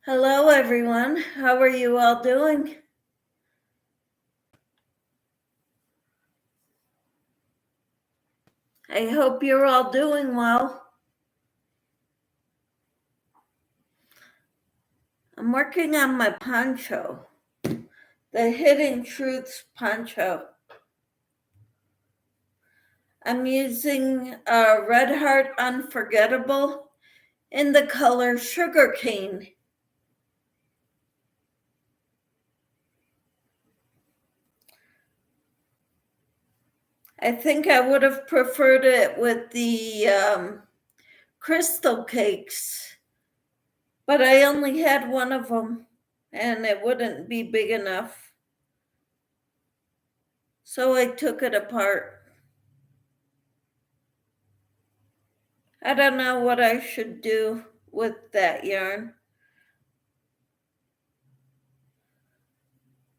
Hello, everyone. How are you all doing? I hope you're all doing well. I'm working on my poncho, the Hidden Truths poncho. I'm using Red Heart Unforgettable in the color Sugarcane. I think I would have preferred it with the crystal cakes, but I only had one of them and it wouldn't be big enough. So I took it apart. I don't know what I should do with that yarn,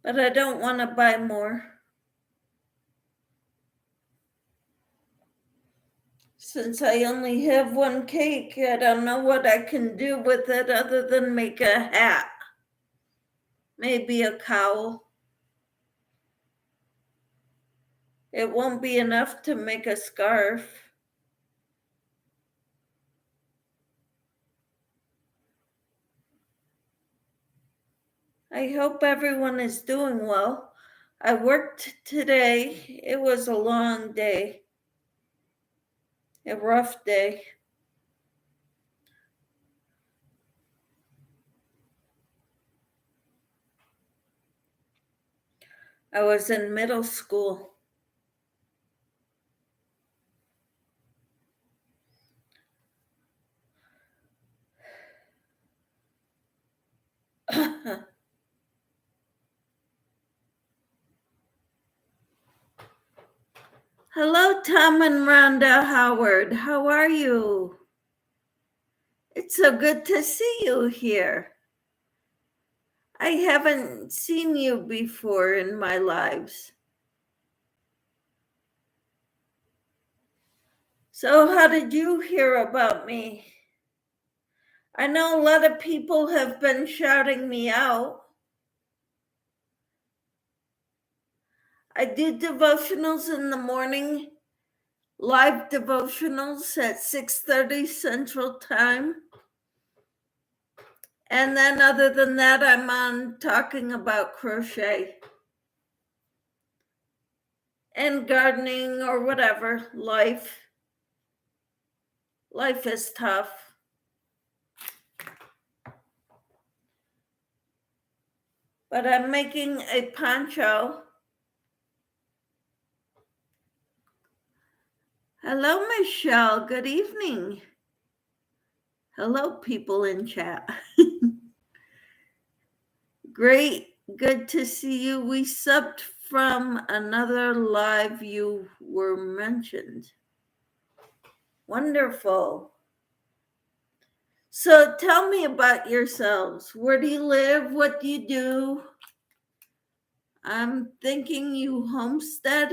but I don't want to buy more. Since I only have one cake, I don't know what I can do with it other than make a hat. Maybe a cowl. It won't be enough to make a scarf. I hope everyone is doing well. I worked today. It was a long day, a rough day. I was in middle school. Hello, Tom and Rhonda Howard. How are you? It's so good to see you here. I haven't seen you before in my lives. So, how did you hear about me? I know a lot of people have been shouting me out. I do devotionals in the morning, live devotionals at 6:30 Central Time. And then other than that, I'm on talking about crochet and gardening or whatever. Life is tough. But I'm making a poncho. Hello, Michelle. Good evening. Hello, people in chat. Great. Good to see you. We subbed from another live you were mentioned. Wonderful. So tell me about yourselves. Where do you live? What do you do? I'm thinking you homestead,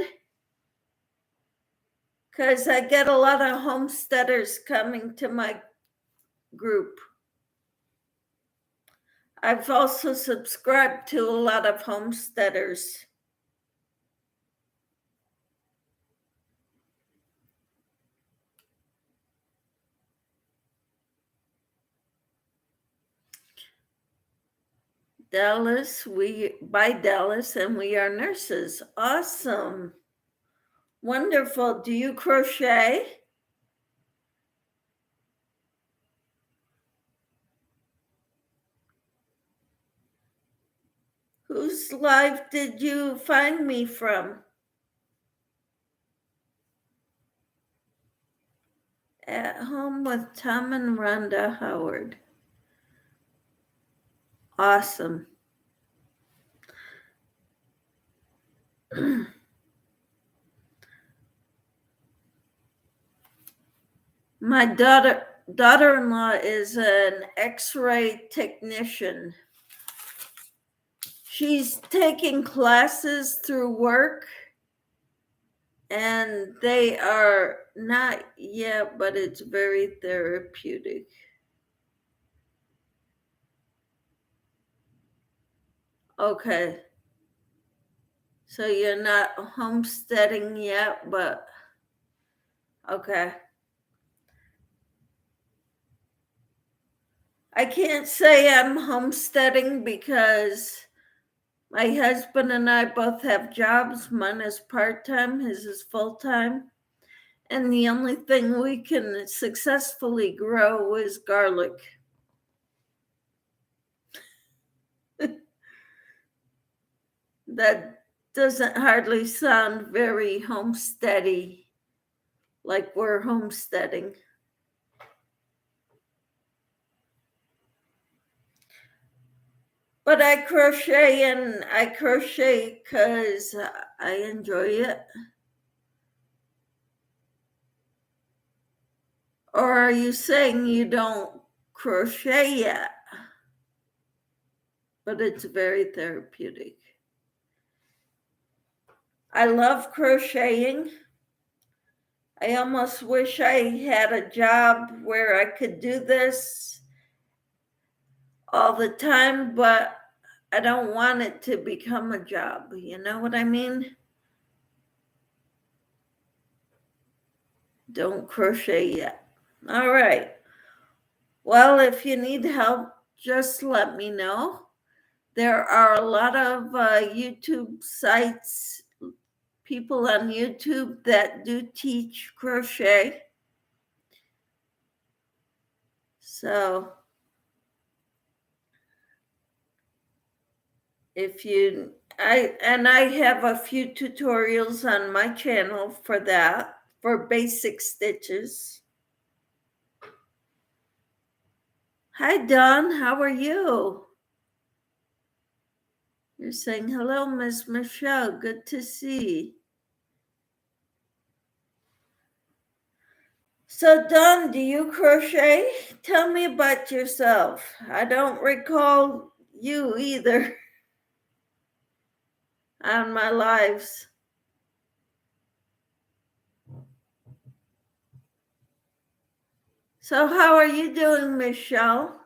because I get a lot of homesteaders coming to my group. I've also subscribed to a lot of homesteaders. Dallas, Dallas, and we are nurses. Awesome. Wonderful. Do you crochet? Whose live did you find me from? At Home with Tom and Rhonda Howard. Awesome. My daughter-in-law is an X-ray technician. She's taking classes through work, and they are not yet, but it's very therapeutic. Okay. So you're not homesteading yet, but okay. I can't say I'm homesteading because my husband and I both have jobs. Mine is part-time, his is full-time. And the only thing we can successfully grow is garlic. That doesn't hardly sound very homesteady, like we're homesteading. But I crochet because I enjoy it. Or are you saying you don't crochet yet? But it's very therapeutic. I love crocheting. I almost wish I had a job where I could do this all the time, but I don't want it to become a job. You know what I mean? Don't crochet yet. All right. Well, if you need help, just let me know. There are a lot of YouTube sites, people on YouTube that do teach crochet. So I have a few tutorials on my channel for that, for basic stitches. Hi, Dawn. How are you? You're saying hello, Miss Michelle. Good to see. So, Dawn, do you crochet? Tell me about yourself. I don't recall you either on my lives. So, how are you doing, Michelle?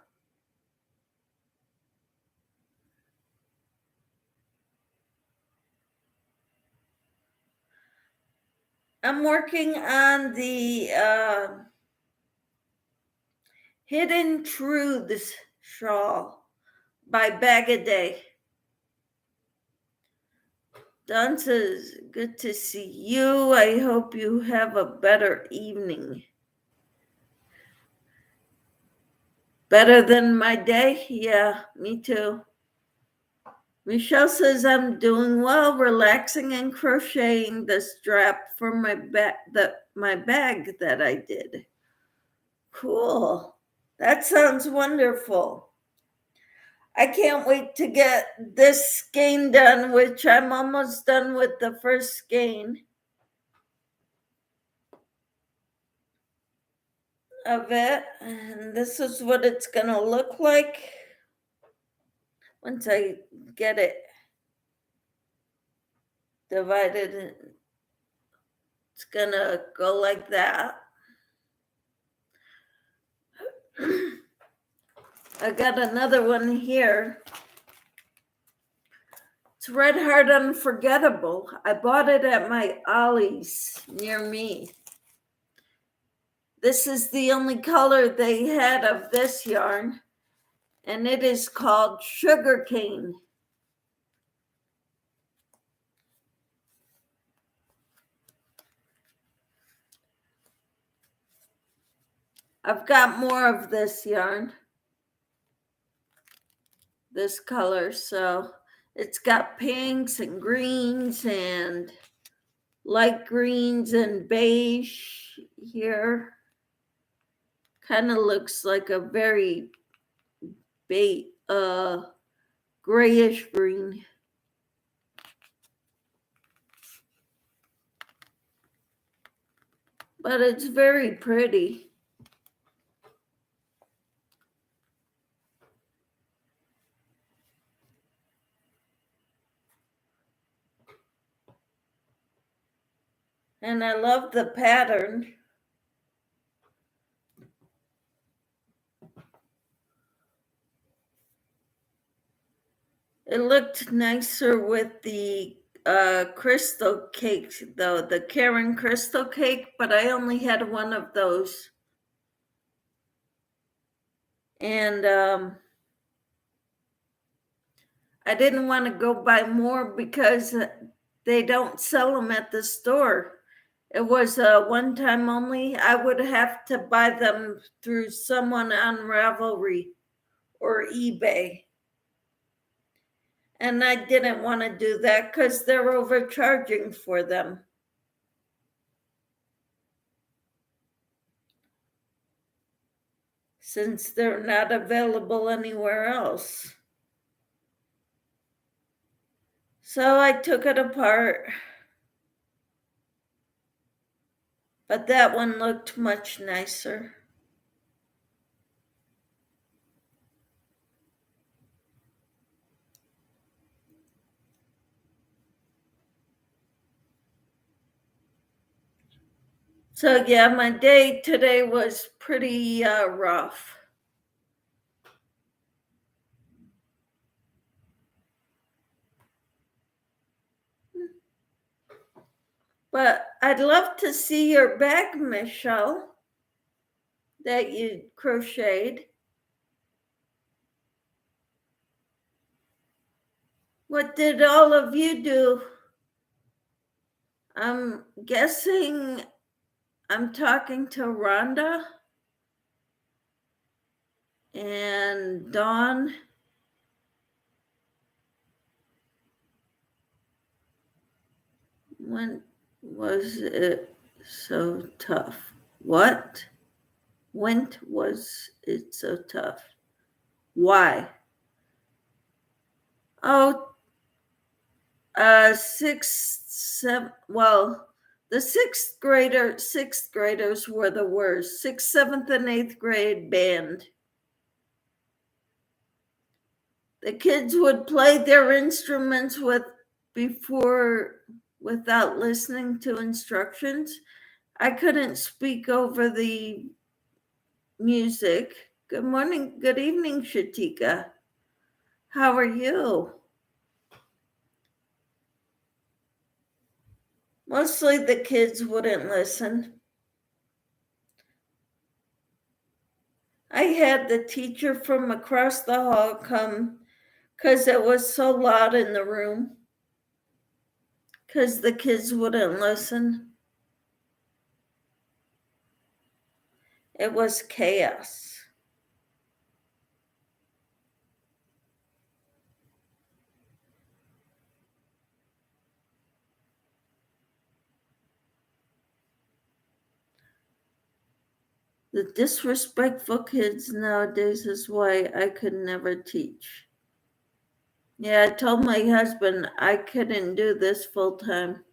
I'm working on the Hidden Truths shawl by Bag a Day. Don says, good to see you. I hope you have a better evening. Better than my day? Yeah, me too. Michelle says, I'm doing well, relaxing and crocheting the strap for my bag that I did. Cool. That sounds wonderful. I can't wait to get this skein done, which I'm almost done with the first skein of it. And this is what it's going to look like once I get it divided. It's going to go like that. I got another one here. It's Red Heart Unforgettable. I bought it at my Ollie's near me. This is the only color they had of this yarn, and it is called Sugarcane. I've got more of this yarn, this color, so it's got pinks and greens and light greens and beige here. Kind of looks like a very grayish green. But it's very pretty. And I love the pattern. It looked nicer with the crystal cakes, though, the Karen crystal cake, but I only had one of those. And I didn't want to go buy more because they don't sell them at the store. It was one time only. I would have to buy them through someone on Ravelry or eBay. And I didn't want to do that because they're overcharging for them, since they're not available anywhere else. So I took it apart. But that one looked much nicer. So yeah, my day today was pretty rough. But I'd love to see your bag, Michelle, that you crocheted. What did all of you do? I'm guessing I'm talking to Rhonda and Dawn. When was it so tough? What? When was it so tough? Why? Oh, sixth, seven. Well, the sixth graders were the worst. Sixth, seventh, and eighth grade band. The kids would play their instruments without listening to instructions. I couldn't speak over the music. Good morning, good evening, Shatika. How are you? Mostly the kids wouldn't listen. I had the teacher from across the hall come because it was so loud in the room, because the kids wouldn't listen. It was chaos. The disrespectful kids nowadays is why I could never teach. Yeah, I told my husband I couldn't do this full time.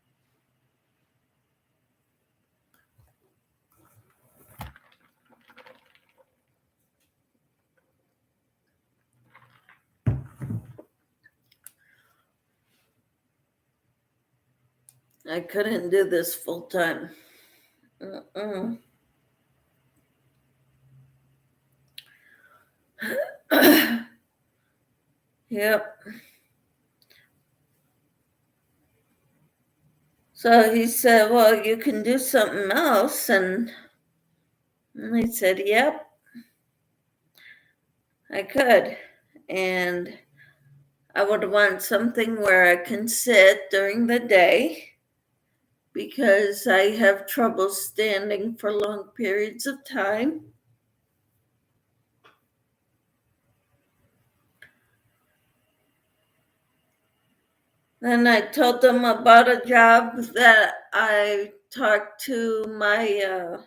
I couldn't do this full time. Yep. So he said, well, you can do something else. And I said, yep, I could. And I would want something where I can sit during the day, because I have trouble standing for long periods of time. Then I told them about a job that I talked to my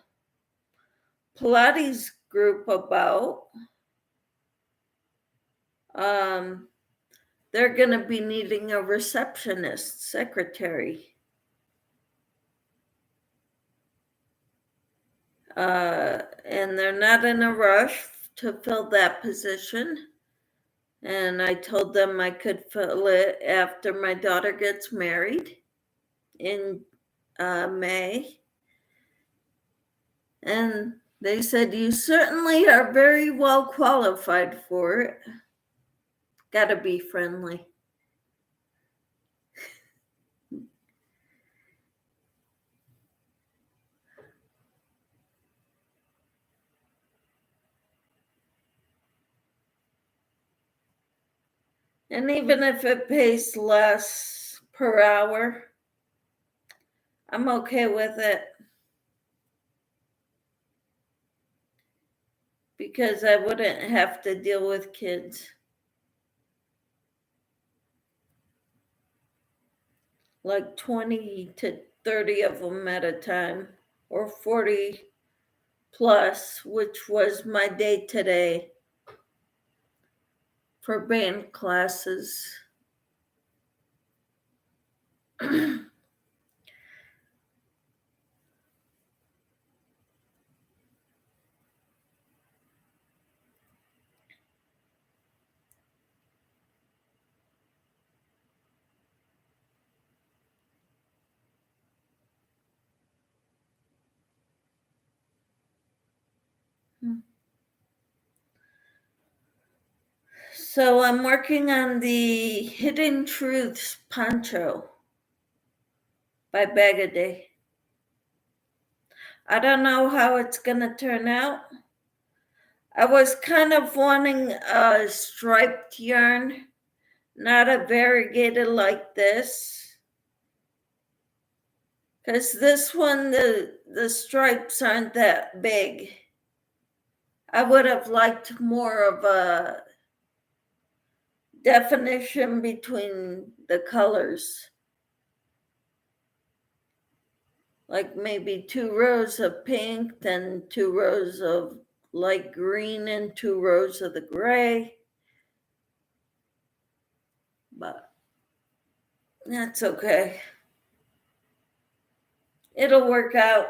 Pilates group about. They're going to be needing a receptionist, secretary. And they're not in a rush to fill that position. And I told them I could fill it after my daughter gets married in May. And they said, you certainly are very well qualified for it. Gotta be friendly. And even if it pays less per hour, I'm okay with it. Because I wouldn't have to deal with kids. Like 20 to 30 of them at a time, or 40 plus, which was my day today for band classes. So I'm working on the Hidden Truths poncho by Bagaday. I don't know how it's going to turn out. I was kind of wanting a striped yarn, not a variegated like this. Because this one, the stripes aren't that big. I would have liked more of a definition between the colors. Like maybe 2 rows of pink, then 2 rows of light green, and 2 rows of the gray. But that's okay. It'll work out.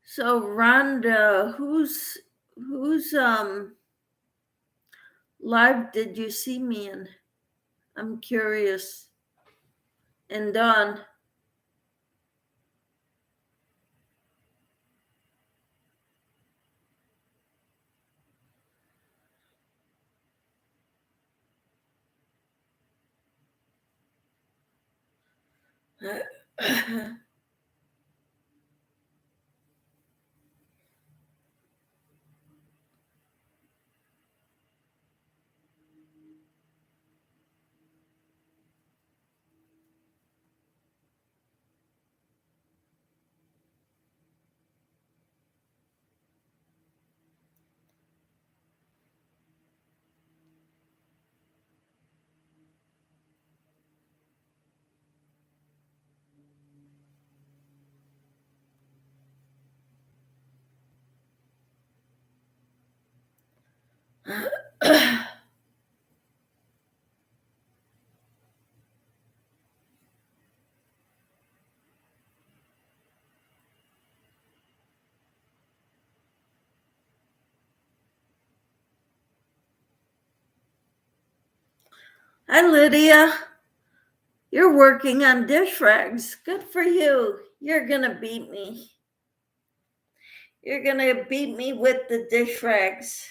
So Rhonda, who's live did you see me in? I'm curious. And Dawn. Hi, Lydia. You're working on dish rags. Good for you. You're going to beat me. You're going to beat me with the dish rags.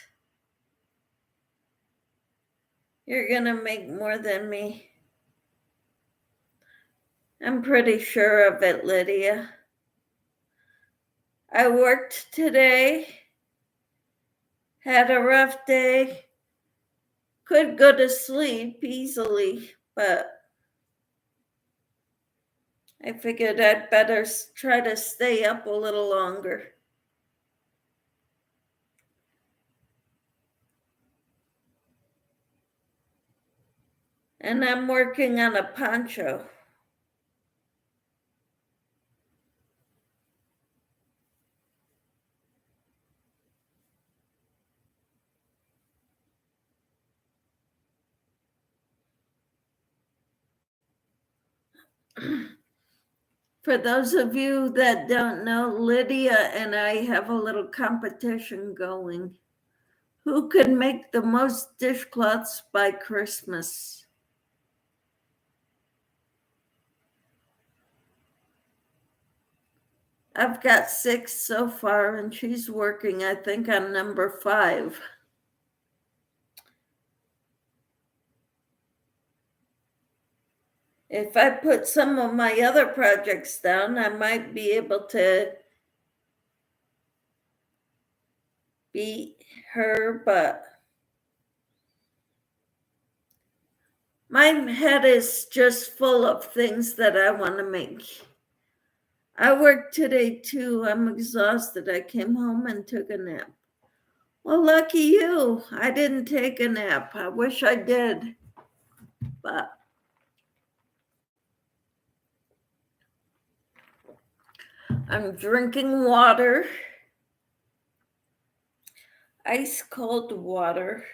You're going to make more than me. I'm pretty sure of it, Lydia. I worked today, had a rough day, could go to sleep easily, but I figured I'd better try to stay up a little longer. And I'm working on a poncho. For those of you that don't know, Lydia and I have a little competition going. Who can make the most dishcloths by Christmas? I've got 6 so far, and she's working, I think, on number 5. If I put some of my other projects down, I might be able to beat her, but my head is just full of things that I want to make. I worked today too. I'm exhausted. I came home and took a nap. Well, lucky you. I didn't take a nap. I wish I did. But I'm drinking water, ice cold water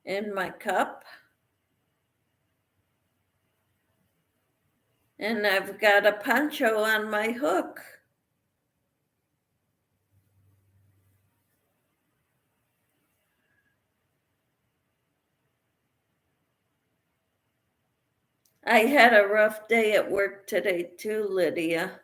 in my cup. And I've got a poncho on my hook. I had a rough day at work today too, Lydia.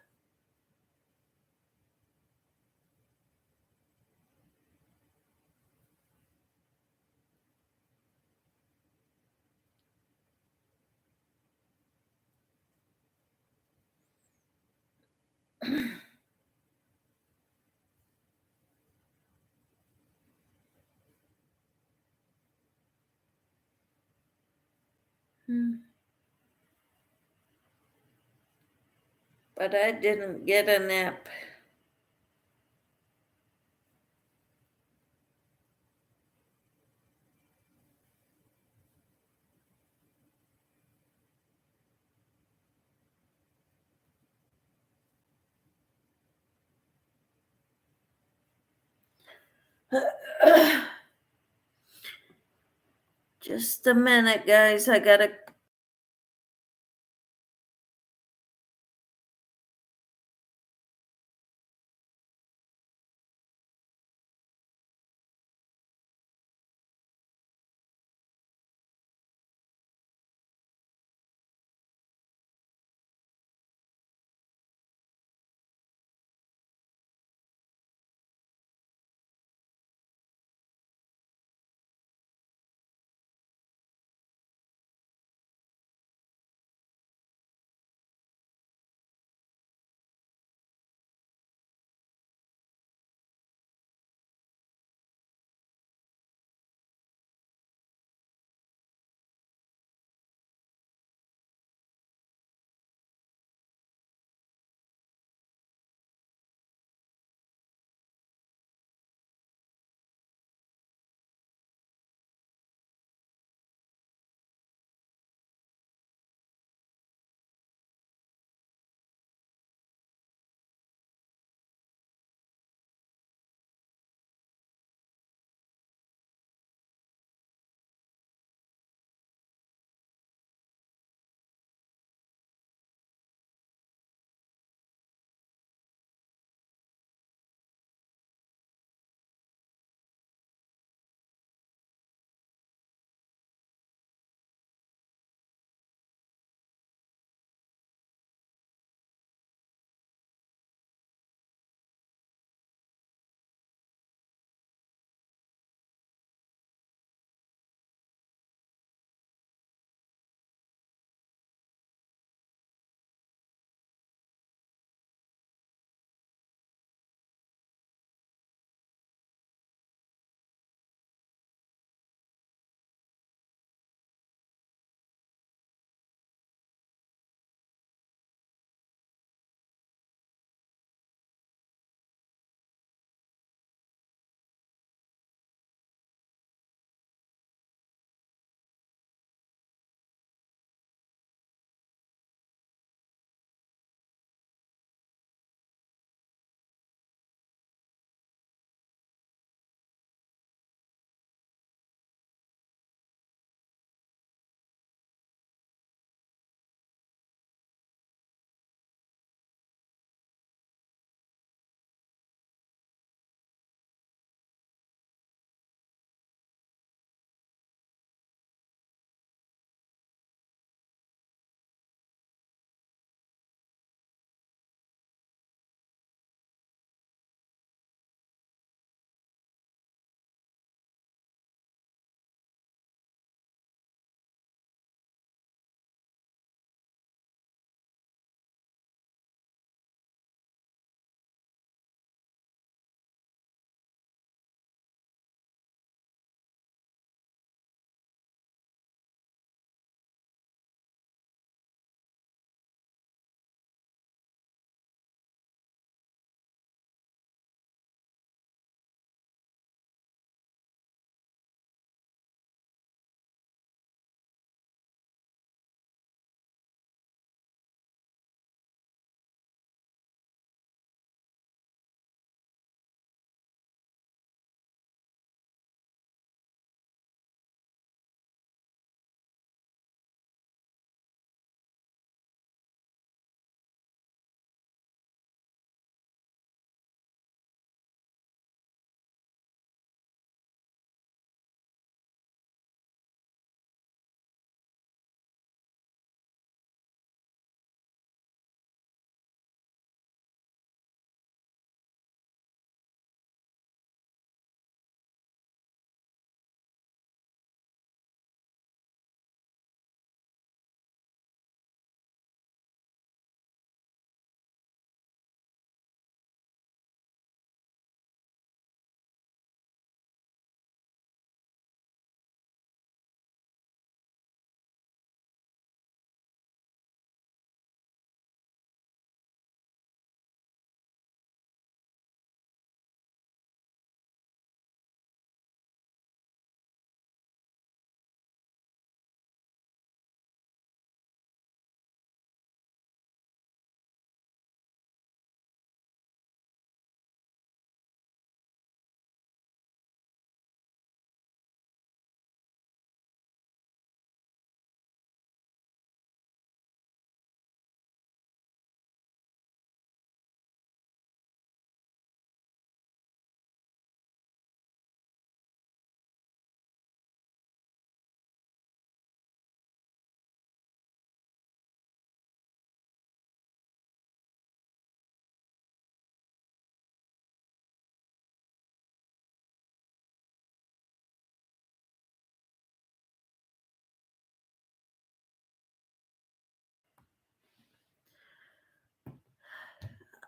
But I didn't get a nap. Just a minute, guys. I gotta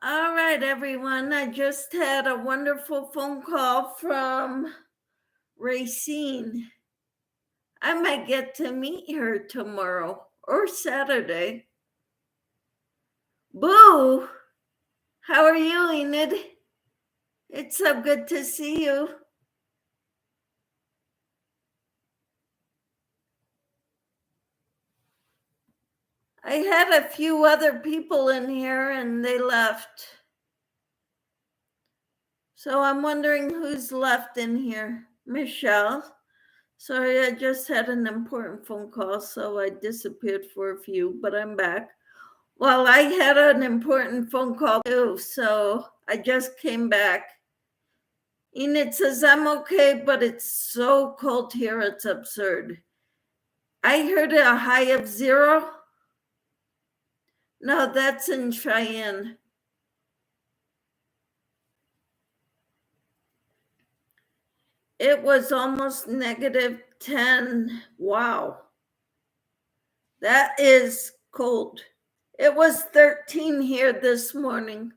All right, everyone. I just had a wonderful phone call from Racine. I might get to meet her tomorrow or Saturday. Boo! How are you, Enid? It's so good to see you. I had a few other people in here and they left. So I'm wondering who's left in here. Michelle. Sorry, I just had an important phone call, so I disappeared for a few, but I'm back. Well, I had an important phone call too, so I just came back. Enid says, I'm okay, but it's so cold here, it's absurd. I heard a high of 0. No, that's in Cheyenne. It was almost -10. Wow. That is cold. It was 13 here this morning.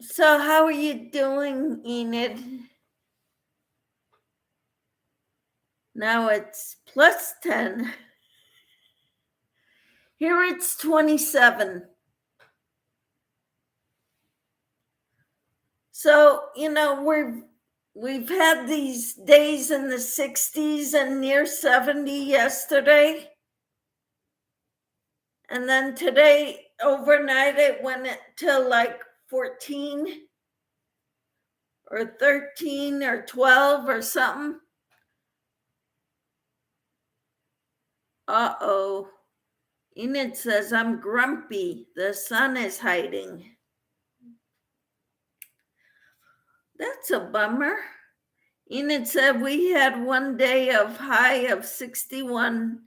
So how are you doing, Enid? Now it's +10. Here it's 27. So, we've had these days in the 60s and near 70 yesterday. And then today, overnight, it went to like 14 or 13 or 12 or something. Uh-oh. Enid says, I'm grumpy. The sun is hiding. That's a bummer. Enid said we had one day of high of 61.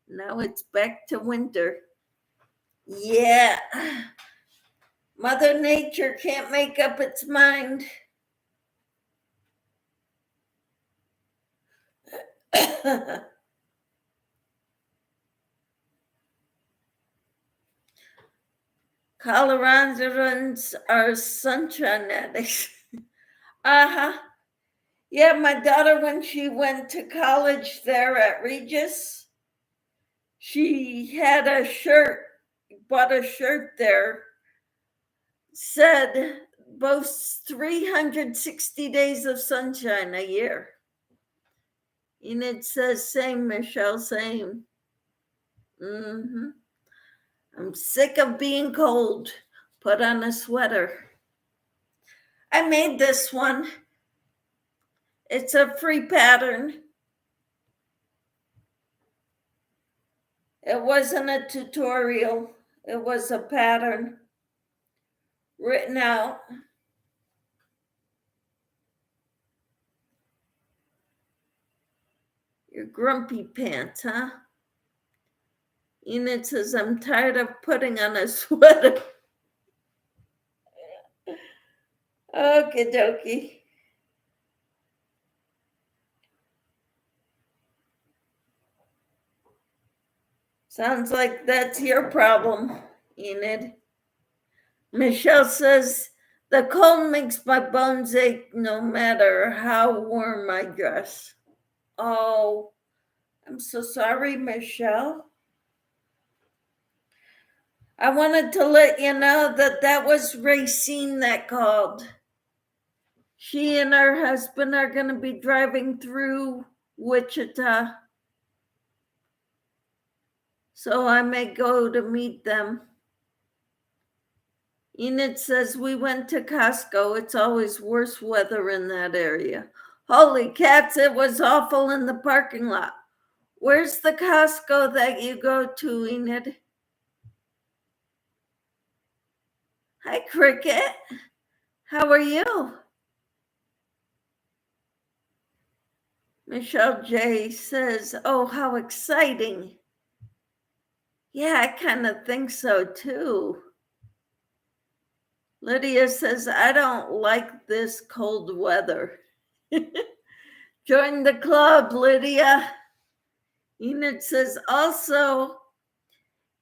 Now it's back to winter. Yeah. Mother Nature can't make up its mind. Coloradans are sunshine addicts. Uh-huh. Yeah, my daughter, when she went to college there at Regis, she had a shirt, bought a shirt there, said boasts 360 days of sunshine a year. And it says, same, Michelle, same. Mm-hmm. I'm sick of being cold. Put on a sweater. I made this one. It's a free pattern. It wasn't a tutorial. It was a pattern written out. Your grumpy pants, huh? Enid says, I'm tired of putting on a sweater. Okie dokie. Sounds like that's your problem, Enid. Michelle says, the cold makes my bones ache no matter how warm I dress. Oh, I'm so sorry, Michelle. I wanted to let you know that was Racine that called. She and her husband are going to be driving through Wichita. So I may go to meet them. Enid says, we went to Costco. It's always worse weather in that area. Holy cats, it was awful in the parking lot. Where's the Costco that you go to, Enid? Hi, Cricket. How are you? Michelle J. says, oh, how exciting. Yeah, I kind of think so too. Lydia says, I don't like this cold weather. Join the club, Lydia. Enid says, also,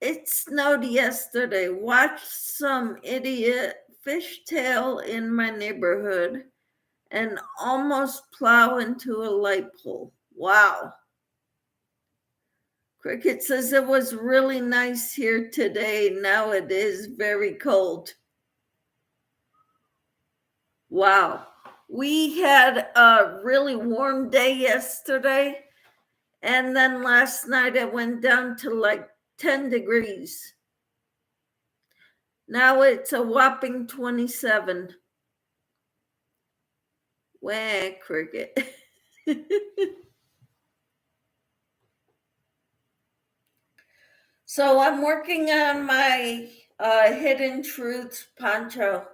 It snowed yesterday. Watched some idiot fishtail in my neighborhood and almost plow into a light pole. Wow. Cricket says it was really nice here today. Now it is very cold. Wow. We had a really warm day yesterday, and then last night it went down to like 10 degrees. Now it's a whopping 27. Wah, Cricket. So I'm working on my Hidden Truths poncho.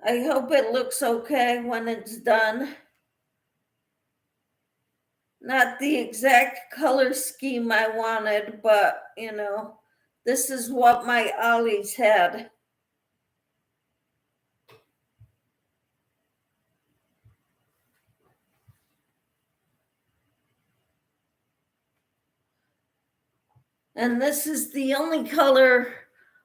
I hope it looks okay when it's done. Not the exact color scheme I wanted, but this is what my Ollie's had. And this is the only color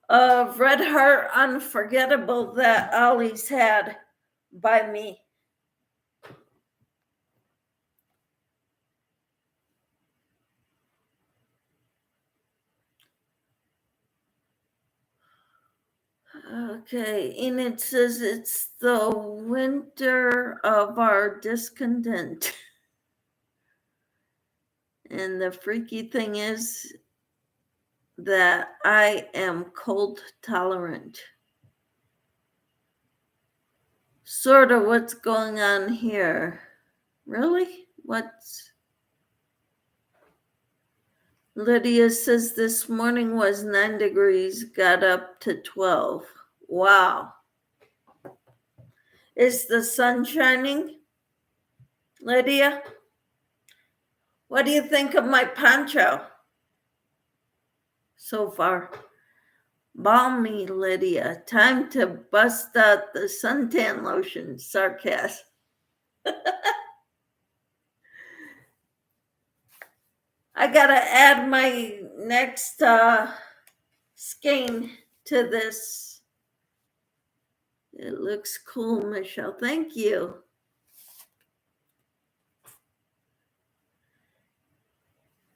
of Red Heart Unforgettable that Ollie's had by me. Okay, and it says it's the winter of our discontent. And the freaky thing is that I am cold tolerant. Sort of what's going on here. Really? Lydia says this morning was 9 degrees, got up to 12. Wow. Is the sun shining? Lydia? What do you think of my poncho so far? Balmy, Lydia. Time to bust out the suntan lotion. Sarcasm. I gotta add my next skein to this. It looks cool, Michelle. Thank you.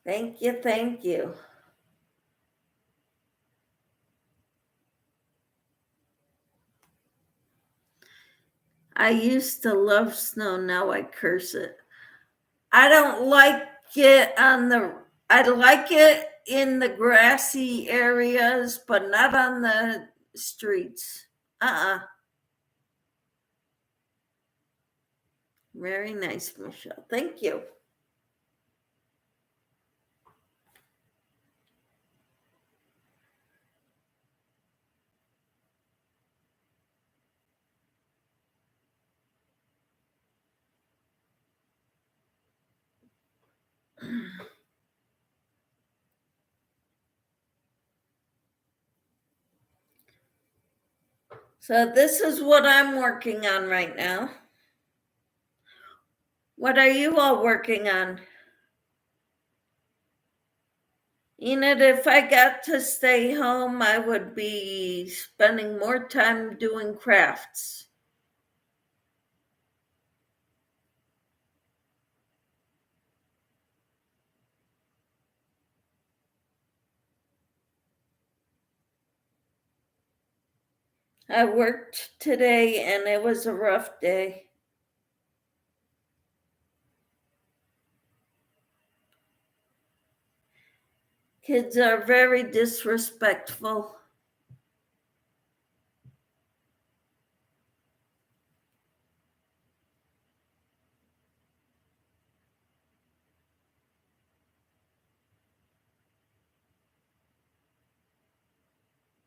Thank you, thank you. I used to love snow, now I curse it. I don't like it I like it in the grassy areas, but not on the streets. Very nice, Michelle. Thank you. So this is what I'm working on right now. What are you all working on? Enid, if I got to stay home, I would be spending more time doing crafts. I worked today and it was a rough day. Kids are very disrespectful.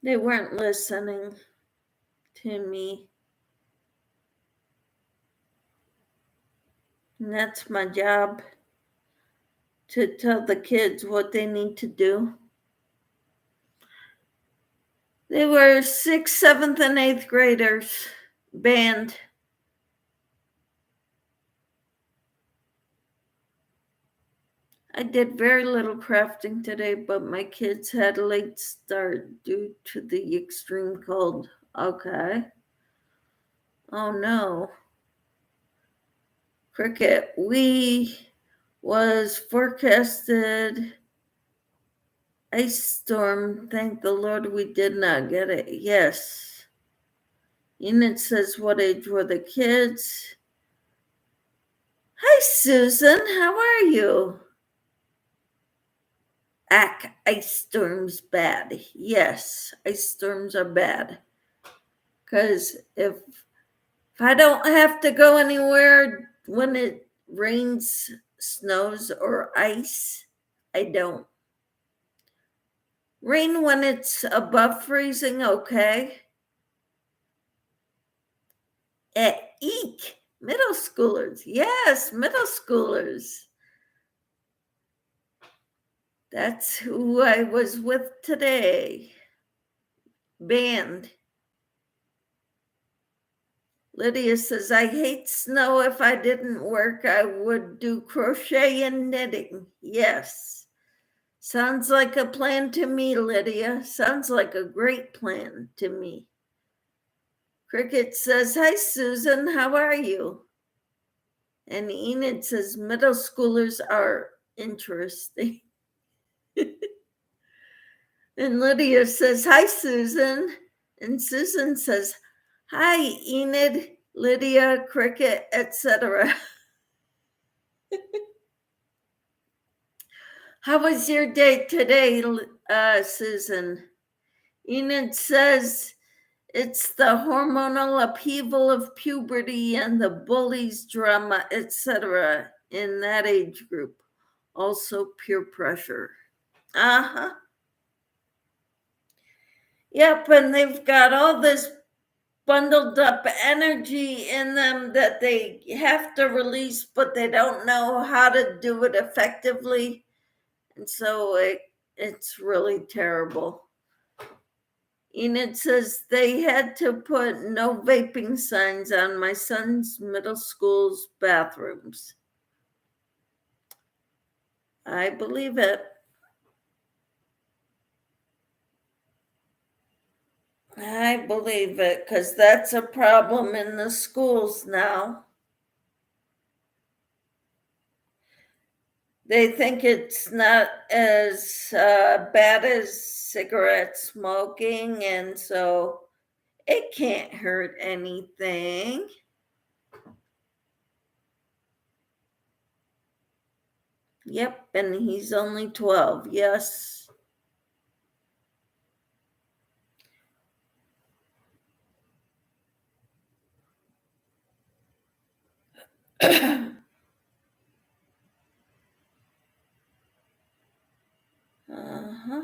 They weren't listening to me. And that's my job, to tell the kids what they need to do. They were 6th, 7th, and 8th graders, band. I did very little crafting today, but my kids had a late start due to the extreme cold. Okay. Oh no. Cricket, we was forecasted ice storm. Thank the Lord we did not get it. Yes. Enid says, what age were the kids? Hi, Susan. How are you? Ice storms bad. Yes, ice storms are bad. Because if I don't have to go anywhere when it rains, snows, or ice, I don't. Rain when it's above freezing, okay. Eek, middle schoolers. Yes, middle schoolers. That's who I was with today. Band. Lydia says, I hate snow. If I didn't work, I would do crochet and knitting. Yes. Sounds like a plan to me, Lydia. Sounds like a great plan to me. Cricket says, hi, Susan. How are you? And Enid says, middle schoolers are interesting. And Lydia says, hi, Susan. And Susan says, hi, Enid, Lydia, Cricket, etc. How was your day today, Susan? Enid says it's the hormonal upheaval of puberty and the bullies, drama, etc. in that age group. Also peer pressure. Uh-huh. Yep, and they've got all this bundled up energy in them that they have to release, but they don't know how to do it effectively. And so it's really terrible. Enid says they had to put no vaping signs on my son's middle school's bathrooms. I believe it. I believe it, because that's a problem in the schools now. They think it's not as bad as cigarette smoking, and so it can't hurt anything. Yep, and he's only 12. Yes. Uh-huh.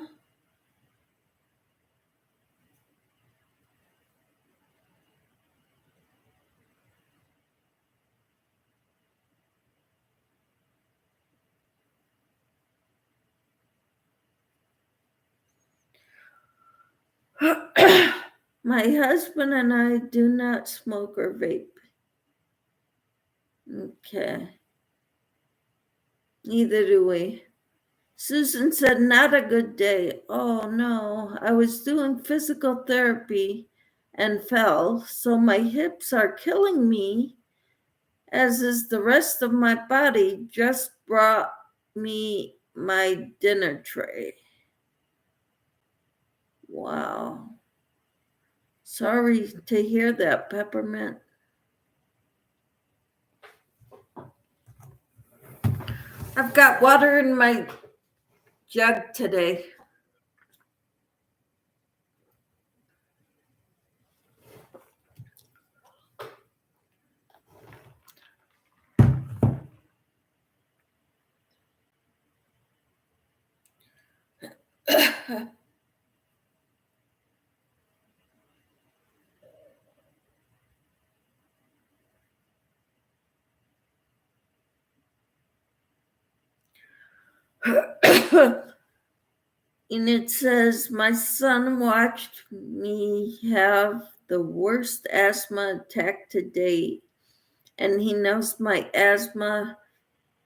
My husband and I do not smoke or vape. Okay. Neither do we. Susan said, not a good day. Oh no, I was doing physical therapy and fell, so my hips are killing me, as is the rest of my body. Just brought me my dinner tray. Wow. Sorry to hear that, Peppermint. I've got water in my jug today. And it says, my son watched me have the worst asthma attack to date, and he knows my asthma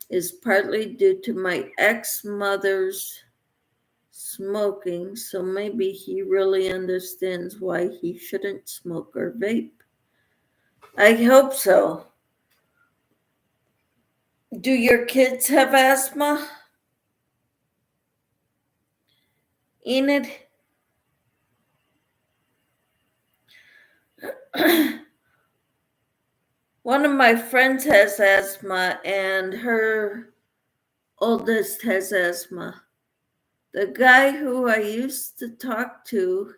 is partly due to my ex-mother's smoking, so maybe he really understands why he shouldn't smoke or vape. I hope so. Do your kids have asthma? Enid? One of my friends has asthma, and her oldest has asthma. The guy who I used to talk to,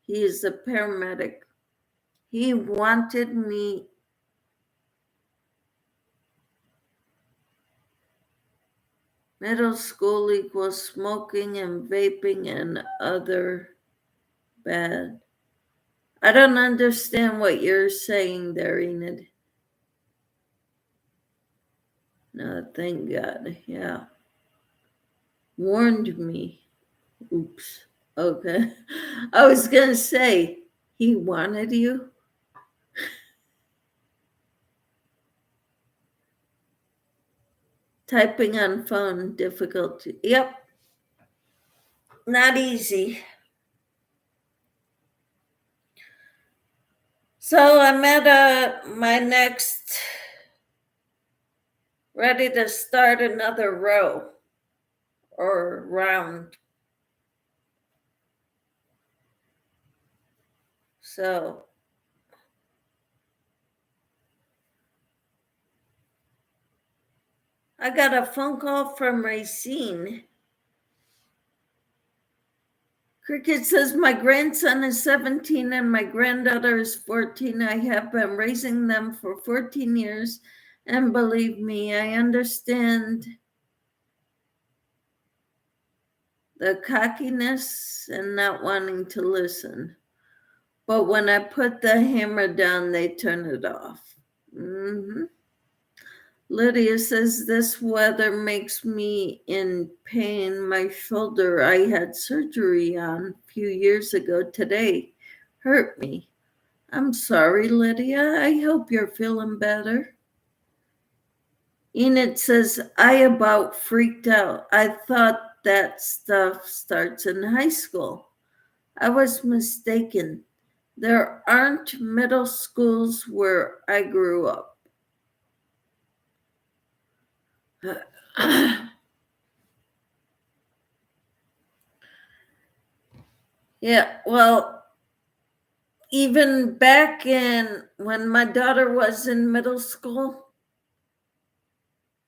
he is a paramedic. He wanted me. Middle school equals smoking and vaping and other bad. I don't understand what you're saying there, Enid. No, thank God. Yeah. Warned me. Oops. Okay. I was going to say, he wanted you? Typing on phone, difficulty. Yep. Not easy. So I'm at my next, ready to start another row or round. So I got a phone call from Racine. Cricket says, my grandson is 17 and my granddaughter is 14. I have been raising them for 14 years. And believe me, I understand the cockiness and not wanting to listen. But when I put the hammer down, they turn it off. Mm-hmm. Lydia says, this weather makes me in pain. My shoulder I had surgery on a few years ago today hurt me. I'm sorry, Lydia. I hope you're feeling better. Enid says, I about freaked out. I thought that stuff starts in high school. I was mistaken. There aren't middle schools where I grew up. Yeah, well, even back in when my daughter was in middle school,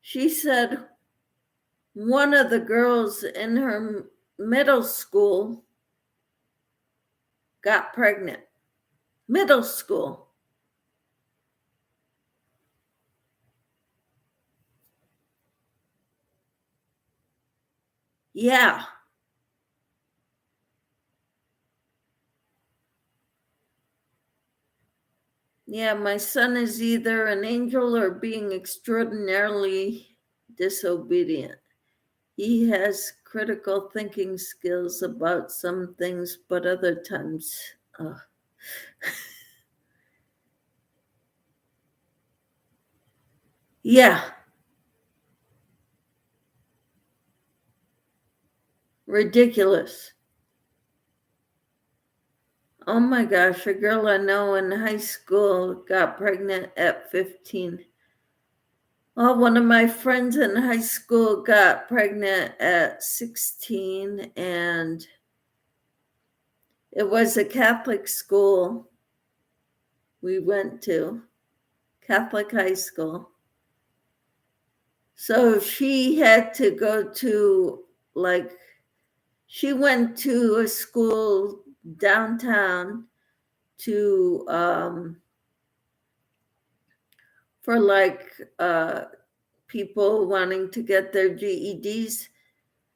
she said one of the girls in her middle school got pregnant. Middle school. Yeah. Yeah, my son is either an angel or being extraordinarily disobedient. He has critical thinking skills about some things, but other times, yeah, ridiculous. Oh my gosh, a girl I know in high school got pregnant at 15. Well, one of my friends in high school got pregnant at 16, and it was a Catholic school we went to, Catholic high school. So she had to go to, she went to a school downtown to, for people wanting to get their GEDs.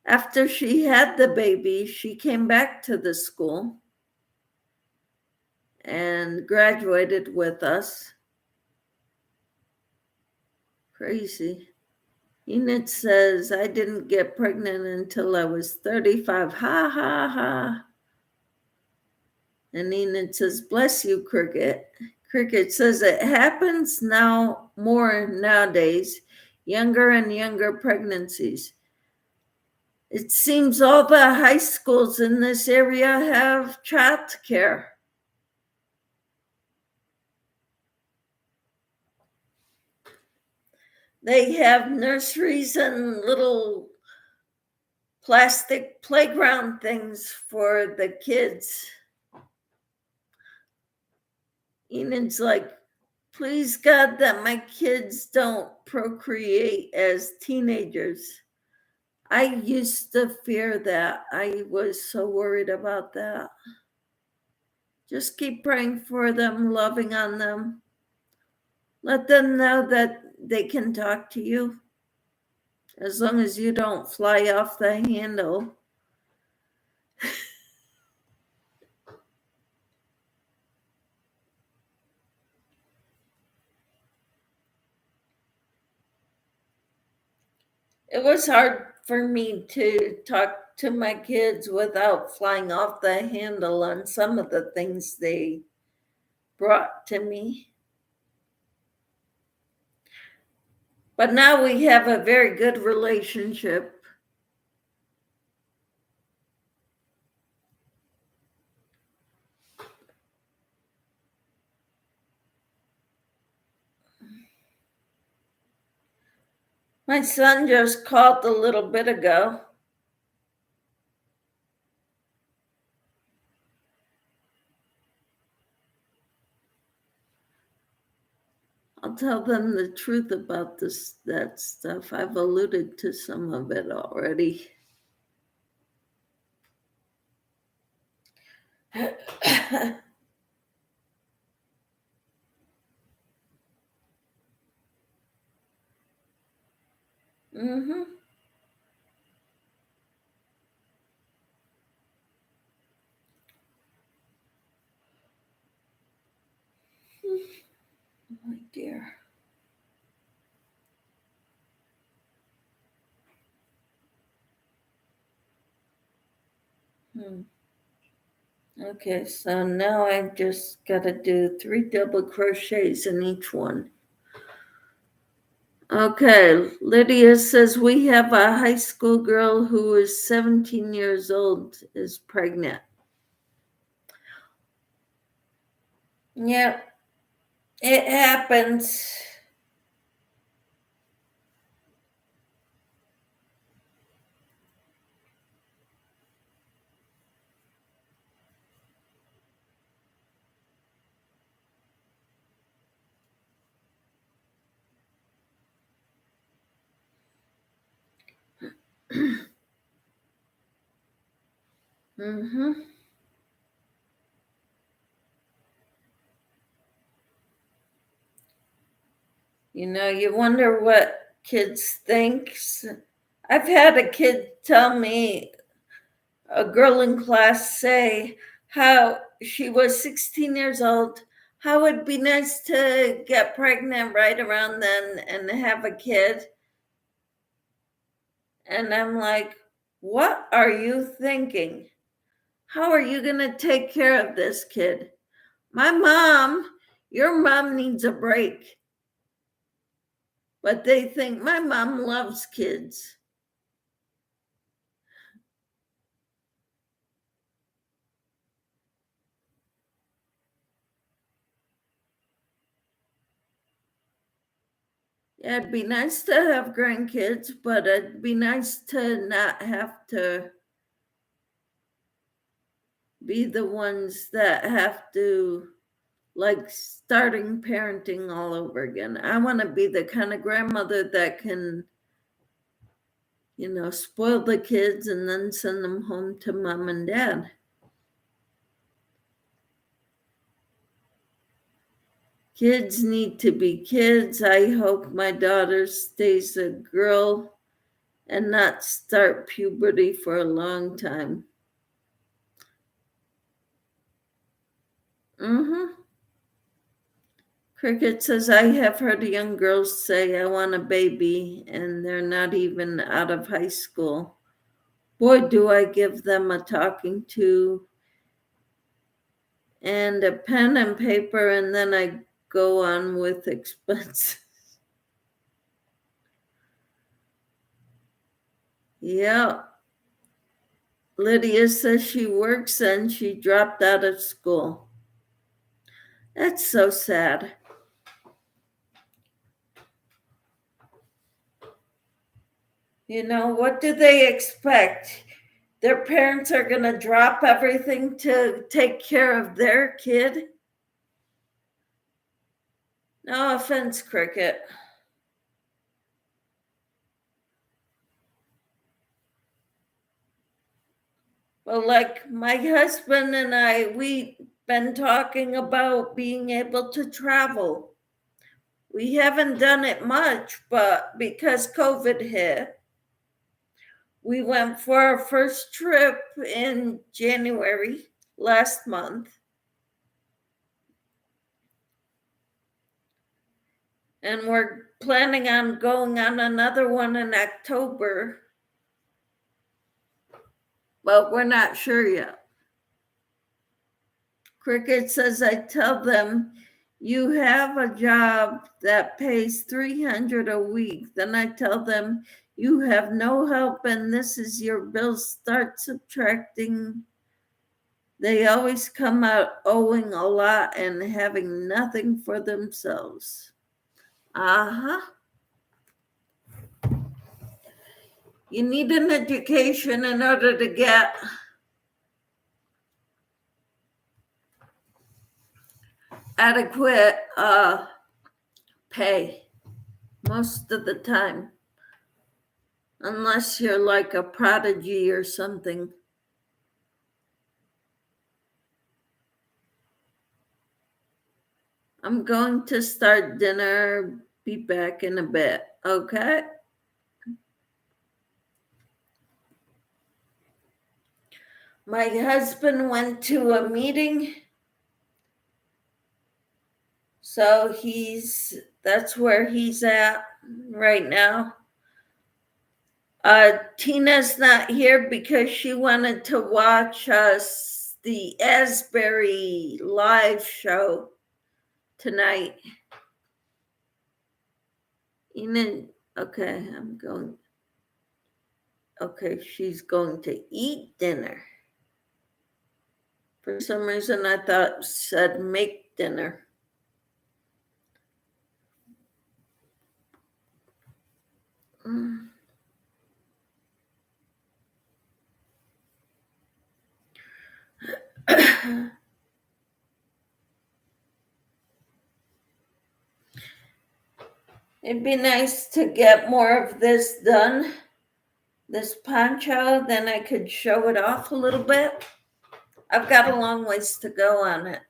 After she had the baby, she came back to the school and graduated with us. Crazy. Enid says, I didn't get pregnant until I was 35. Ha, ha, ha. And Enid says, bless you, Cricket. Cricket says, it happens now more nowadays. younger and younger pregnancies. It seems all the high schools in this area have child care. They have nurseries and little plastic playground things for the kids. Enid's like, please God that my kids don't procreate as teenagers. I used to fear that. I was so worried about that. Just keep praying for them, loving on them. Let them know that they can talk to you as long as you don't fly off the handle. It was hard for me to talk to my kids without flying off the handle on some of the things they brought to me. But now we have a very good relationship. My son just called a little bit ago. I'll tell them the truth about that stuff. I've alluded to some of it already. Mm-hmm. Oh my dear. Okay, so now I've just got to do 3 double crochets in each one. Okay, Lydia says we have a high school girl who is 17 years old, is pregnant. Yep, it happens. Mm-hmm. You know, you wonder what kids think. I've had a kid tell me, a girl in class say, how she was 16 years old, how it'd be nice to get pregnant right around then and have a kid. And I'm like, what are you thinking? How are you going to take care of this kid? Your mom needs a break. But they think my mom loves kids. Yeah, it'd be nice to have grandkids, but it'd be nice to not have to be the ones that have to, like, starting parenting all over again. I want to be the kind of grandmother that can, spoil the kids and then send them home to mom and dad. Kids need to be kids. I hope my daughter stays a girl and not start puberty for a long time. Mm-hmm. Cricket says, I have heard young girls say, I want a baby, and they're not even out of high school. Boy, do I give them a talking to and a pen and paper, and then I go on with expenses. Yeah. Lydia says she works and she dropped out of school. That's so sad. You know, what do they expect? Their parents are going to drop everything to take care of their kid? No offense, Cricket. Well, like my husband and I, we've been talking about being able to travel. We haven't done it much, but because COVID hit, we went for our first trip in January last month. And we're planning on going on another one in October, but we're not sure yet. Cricket says I tell them you have a job that pays $300 a week. Then I tell them you have no help and this is your bill. Start subtracting. They always come out owing a lot and having nothing for themselves. Uh-huh. You need an education in order to get adequate pay most of the time, unless you're like a prodigy or something. I'm going to start dinner, be back in a bit, okay? My husband went to a meeting, so that's where he's at right now. Tina's not here because she wanted to watch us the Asbury live show tonight. Okay, okay, she's going to eat dinner. For some reason, I thought it said make dinner. It'd be nice to get more of this done, this poncho, then I could show it off a little bit. I've got a long ways to go on it.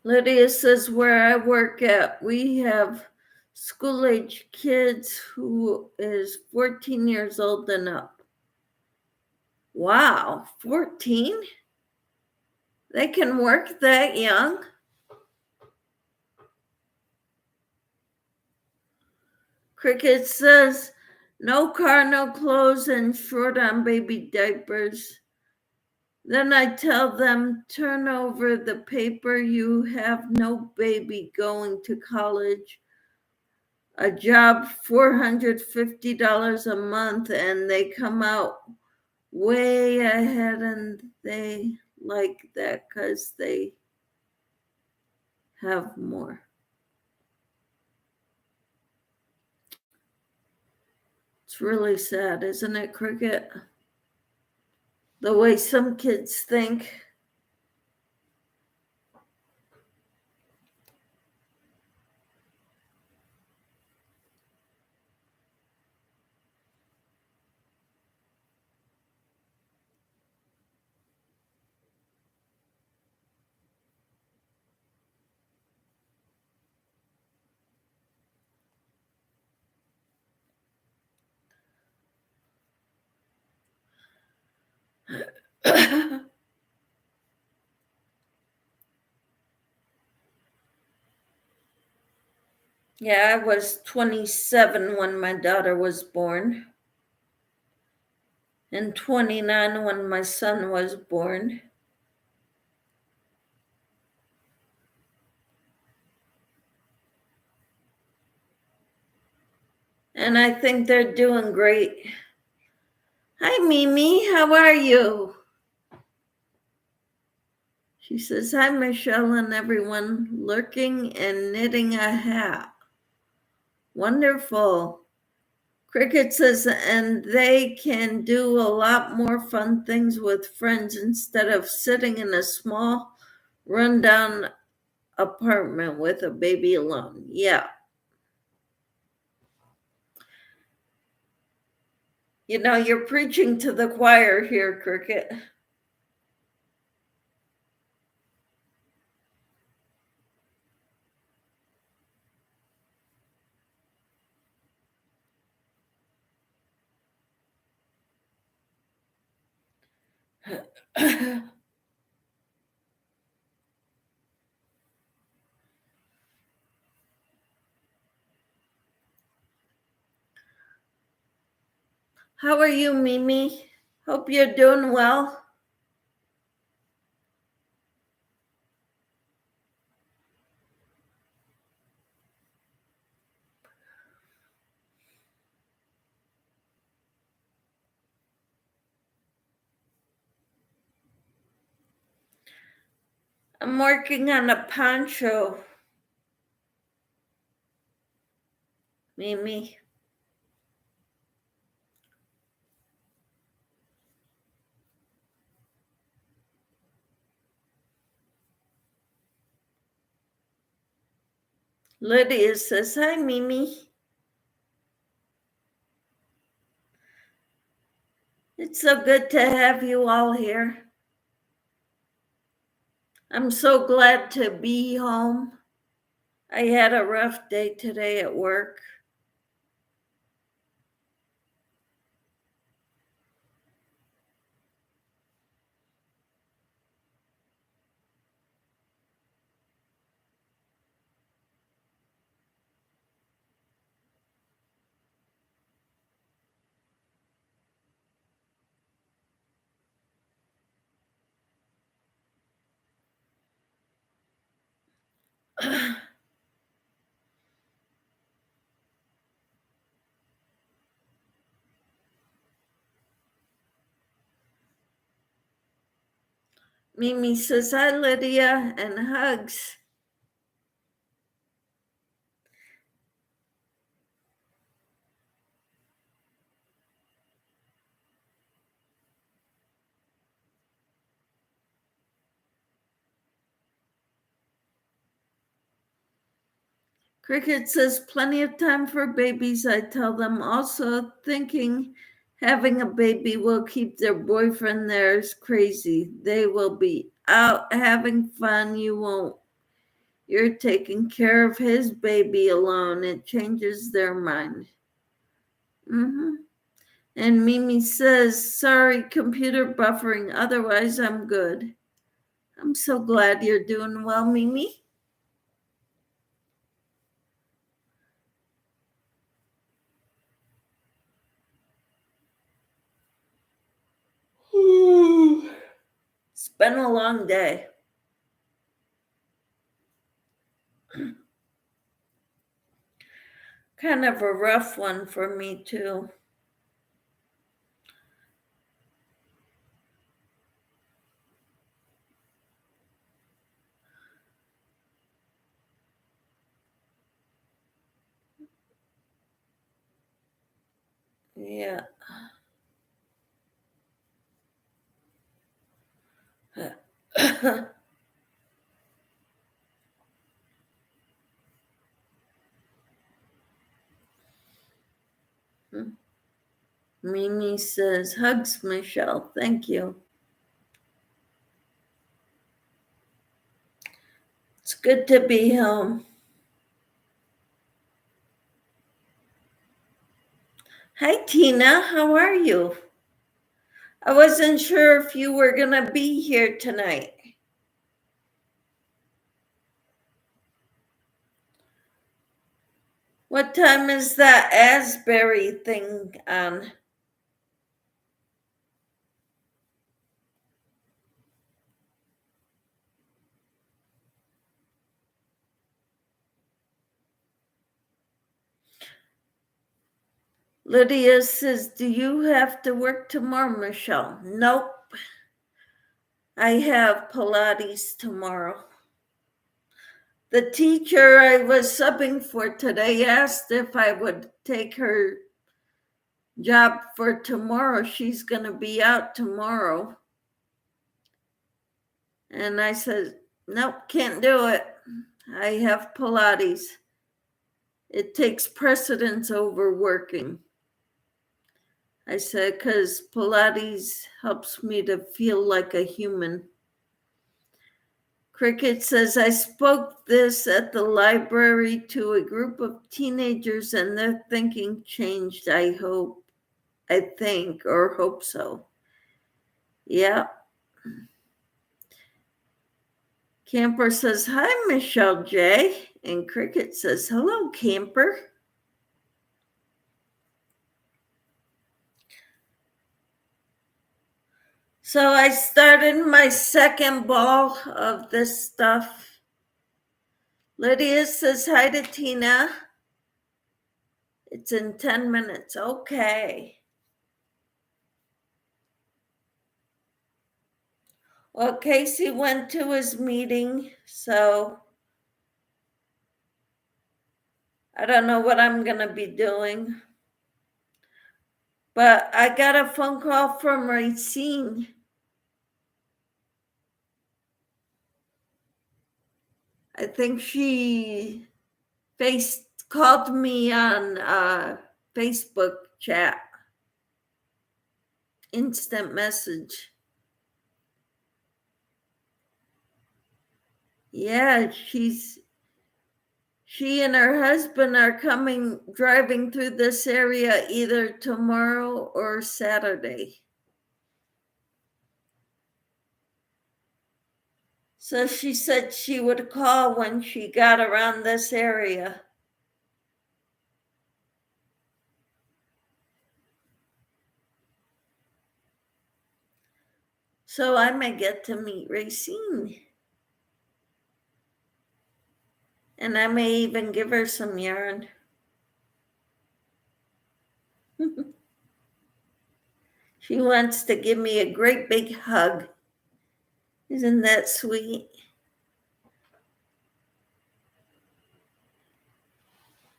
Lydia says, where I work at, we have school-age kids who is 14 years old and up. Wow, 14? They can work that young? Cricket says, no car, no clothes, and short on baby diapers. Then I tell them, turn over the paper, you have no baby going to college. A job, $450 a month, and they come out way ahead, and they like that because they have more. It's really sad, isn't it, Cricket? The way some kids think. Yeah, I was 27 when my daughter was born, and 29 when my son was born. And I think they're doing great. Hi, Mimi. How are you? She says, hi, Michelle and everyone lurking and knitting a hat. Wonderful. Cricket says, and they can do a lot more fun things with friends instead of sitting in a small, rundown apartment with a baby alone. Yeah. You know, you're preaching to the choir here, Cricket. How are you, Mimi? Hope you're doing well. I'm working on a poncho, Mimi. Lydia says, hi, Mimi. It's so good to have you all here. I'm so glad to be home. I had a rough day today at work. Mimi says, hi, Lydia, and hugs. Cricket says, plenty of time for babies. I tell them also thinking having a baby will keep their boyfriend theirs crazy. They will be out having fun. You won't. You're taking care of his baby alone. It changes their mind. Mm-hmm. And Mimi says, sorry, computer buffering. Otherwise, I'm good. I'm so glad you're doing well, Mimi. It's been a long day. Kind of a rough one for me, too. Yeah. Mimi says, hugs, Michelle. Thank you. It's good to be home. Hi, Tina. How are you? I wasn't sure if you were going to be here tonight. What time is that Asbury thing on? Lydia says, do you have to work tomorrow, Michelle? Nope. I have Pilates tomorrow. The teacher I was subbing for today asked if I would take her job for tomorrow. She's going to be out tomorrow. And I said, nope, can't do it. I have Pilates. It takes precedence over working. I said, because Pilates helps me to feel like a human. Cricket says, I spoke this at the library to a group of teenagers and their thinking changed, I think, or hope so. Yeah. Camper says, hi, Michelle J. And Cricket says, hello, Camper. So I started my second ball of this stuff. Lydia says, hi to Tina. It's in 10 minutes. Okay. Well, Casey went to his meeting, so I don't know what I'm going to be doing. But I got a phone call from Racine. I think she called me on Facebook chat, instant message. Yeah, she and her husband are driving through this area either tomorrow or Saturday. So she said she would call when she got around this area. So I may get to meet Racine. And I may even give her some yarn. She wants to give me a great big hug. Isn't that sweet?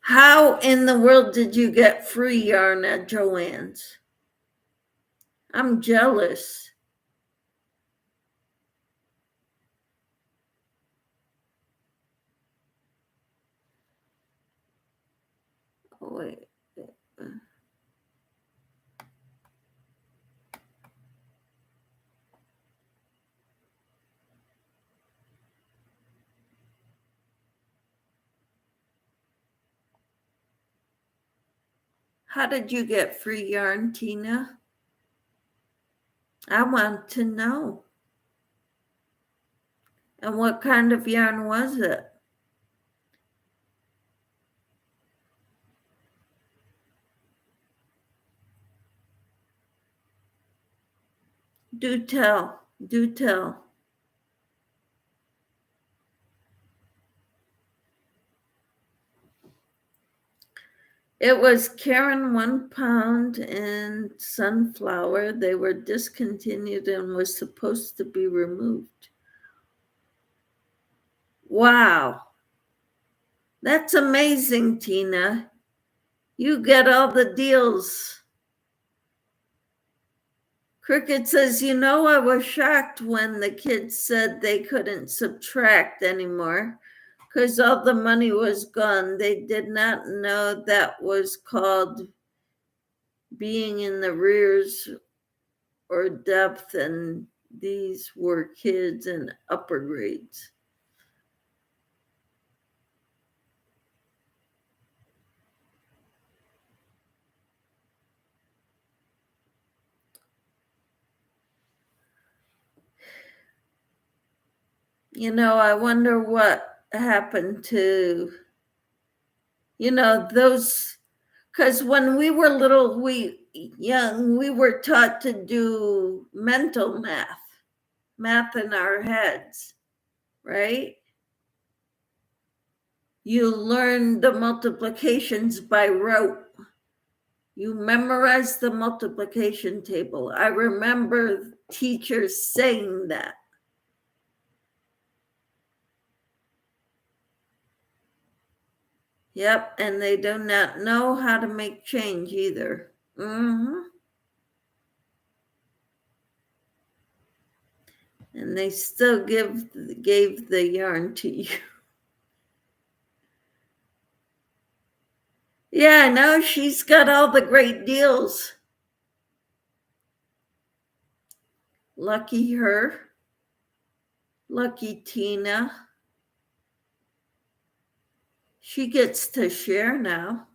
How in the world did you get free yarn at Joann's? I'm jealous. Oh, wait. How did you get free yarn, Tina? I want to know. And what kind of yarn was it? Do tell. Do tell. It was Karen 1 pound and sunflower. They were discontinued and was supposed to be removed. Wow. That's amazing, Tina. You get all the deals. Cricket says, I was shocked when the kids said they couldn't subtract anymore because all the money was gone. They did not know that was called being in the rears or depth, and these were kids in upper grades. I wonder what happened to those, because when we were little, we were taught to do mental math in our heads, right? You learn the multiplications by rote. You memorize the multiplication table. I remember teachers saying that. Yep, and they do not know how to make change either. And they still gave the yarn to you. Yeah, I know, she's got all the great deals. Lucky her. Lucky Tina. She gets to share now.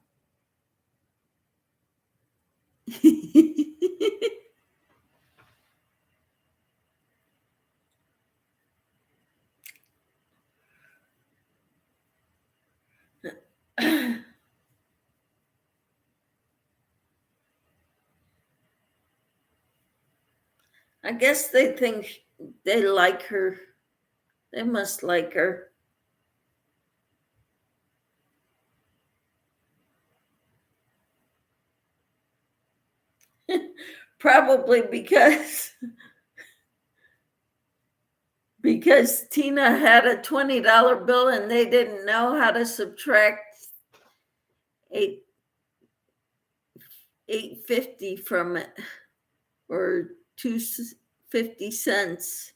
I guess they think they like her. They must like her. Probably because Tina had a $20 bill and they didn't know how to subtract $8.50 from it, or 2.50 cents.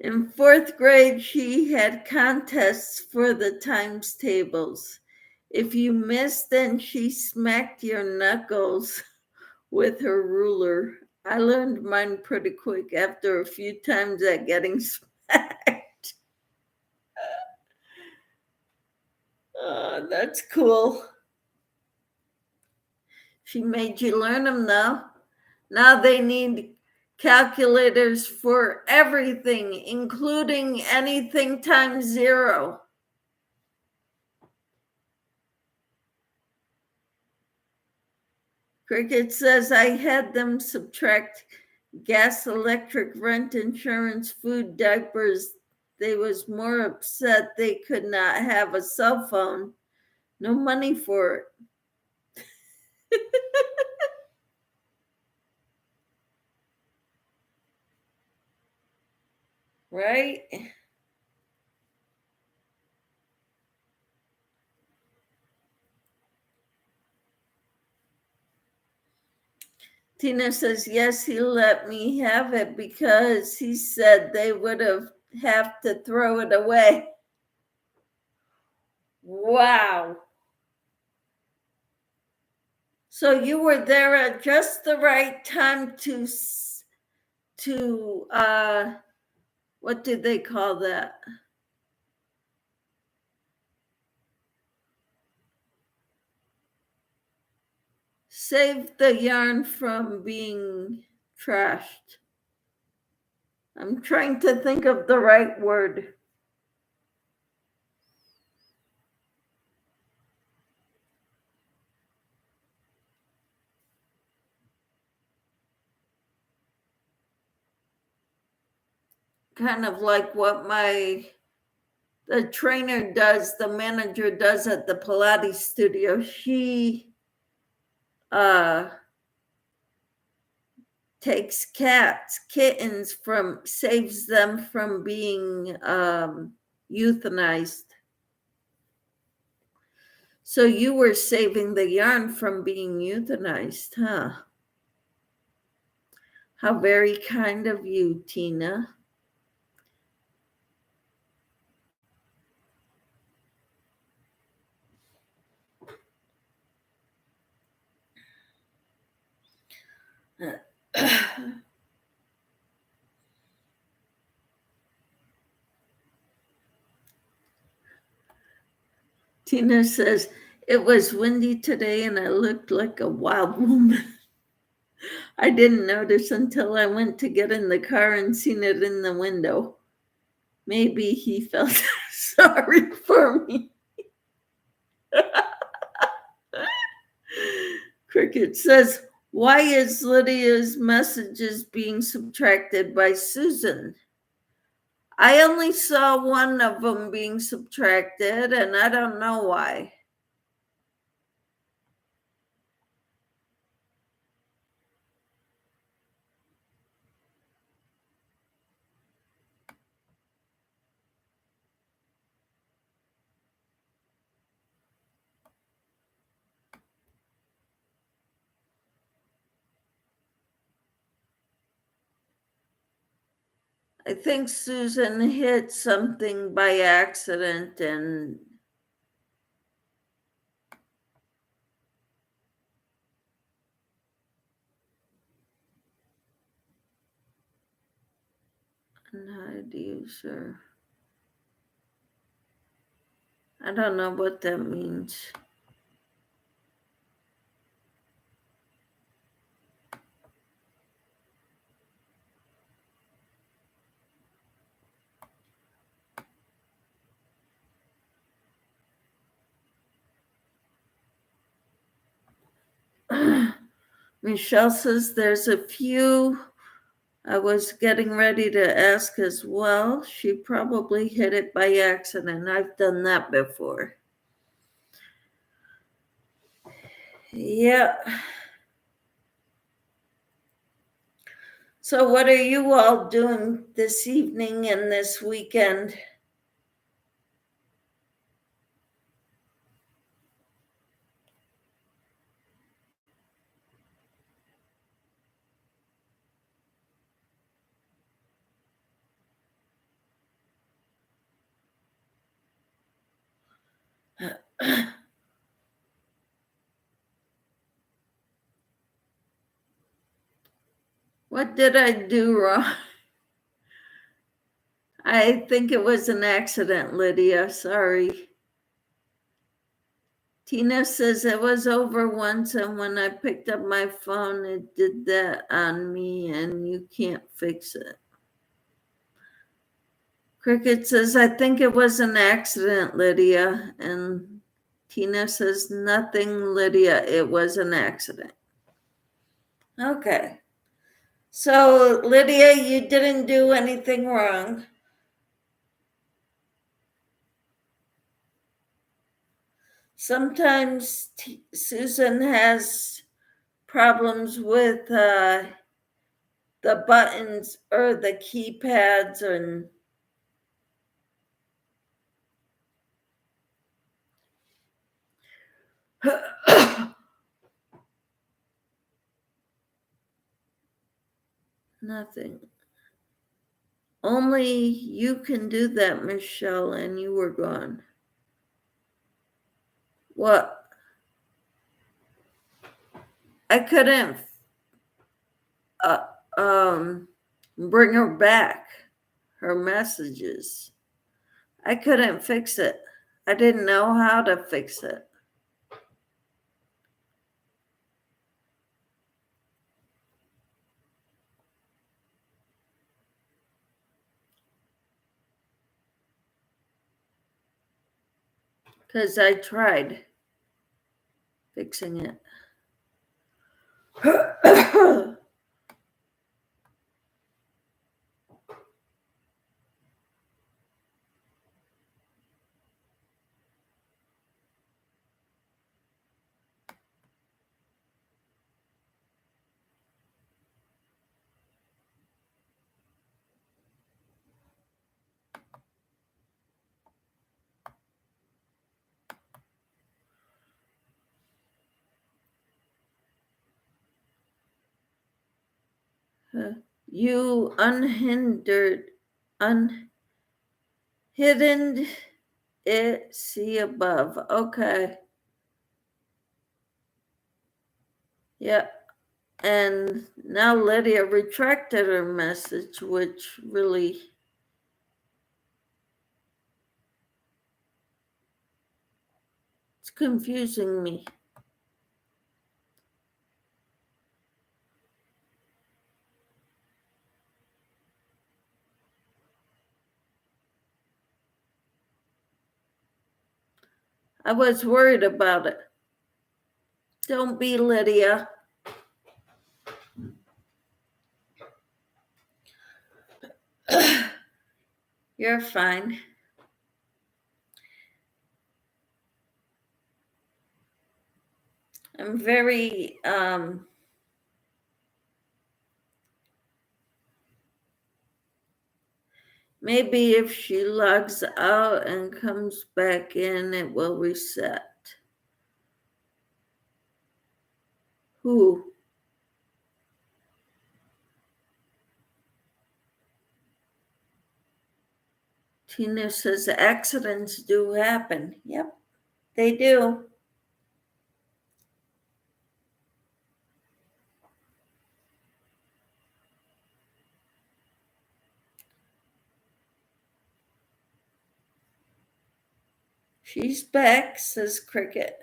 In 4th grade, she had contests for the times tables. If you missed, then she smacked your knuckles with her ruler. I learned mine pretty quick after a few times at getting smacked. That's cool. She made you learn them, though. Now they need calculators for everything, including anything times 0. Cricket says, I had them subtract gas, electric, rent, insurance, food, diapers. They was more upset they could not have a cell phone. No money for it. Right? Tina says, yes, he let me have it because he said they would have to throw it away. Wow. So you were there at just the right time to what did they call that? Save the yarn from being trashed. I'm trying to think of the right word. Kind of like what the trainer does, the manager does at the Pilates studio. She takes kittens saves them from being euthanized. So you were saving the yarn from being euthanized, huh? How very kind of you, Tina. Tina says, it was windy today and I looked like a wild woman. I didn't notice until I went to get in the car and seen it in the window. Maybe he felt Sorry for me. Cricket says, why is Lydia's messages being subtracted by Susan? I only saw one of them being subtracted, and I don't know why. I think Susan hit something by accident and how do you, sir? I don't know what that means. Michelle says there's a few I was getting ready to ask as well. She probably hit it by accident. I've done that before. Yeah. So, what are you all doing this evening and this weekend? What did I do wrong? I think it was an accident, Lydia. Sorry. Tina says it was over once, and when I picked up my phone, it did that on me, and you can't fix it. Cricket says, I think it was an accident, Lydia. And Tina says, nothing, Lydia. It was an accident. Okay. So, Lydia, you didn't do anything wrong. Sometimes Susan has problems with the buttons or the keypads and nothing. Only you can do that, Michelle, and you were gone. What? I couldn't uh, bring her back, her messages. I couldn't fix it. I didn't know how to fix it. Because I tried fixing it. You unhidden it, see above. Okay. Yeah. And now Lydia retracted her message, which really it's confusing me. I was worried about it. Don't be, Lydia. You're fine. I'm very, maybe if she logs out and comes back in, it will reset. Who? Tina says accidents do happen. Yep, they do. She's back, says Cricket.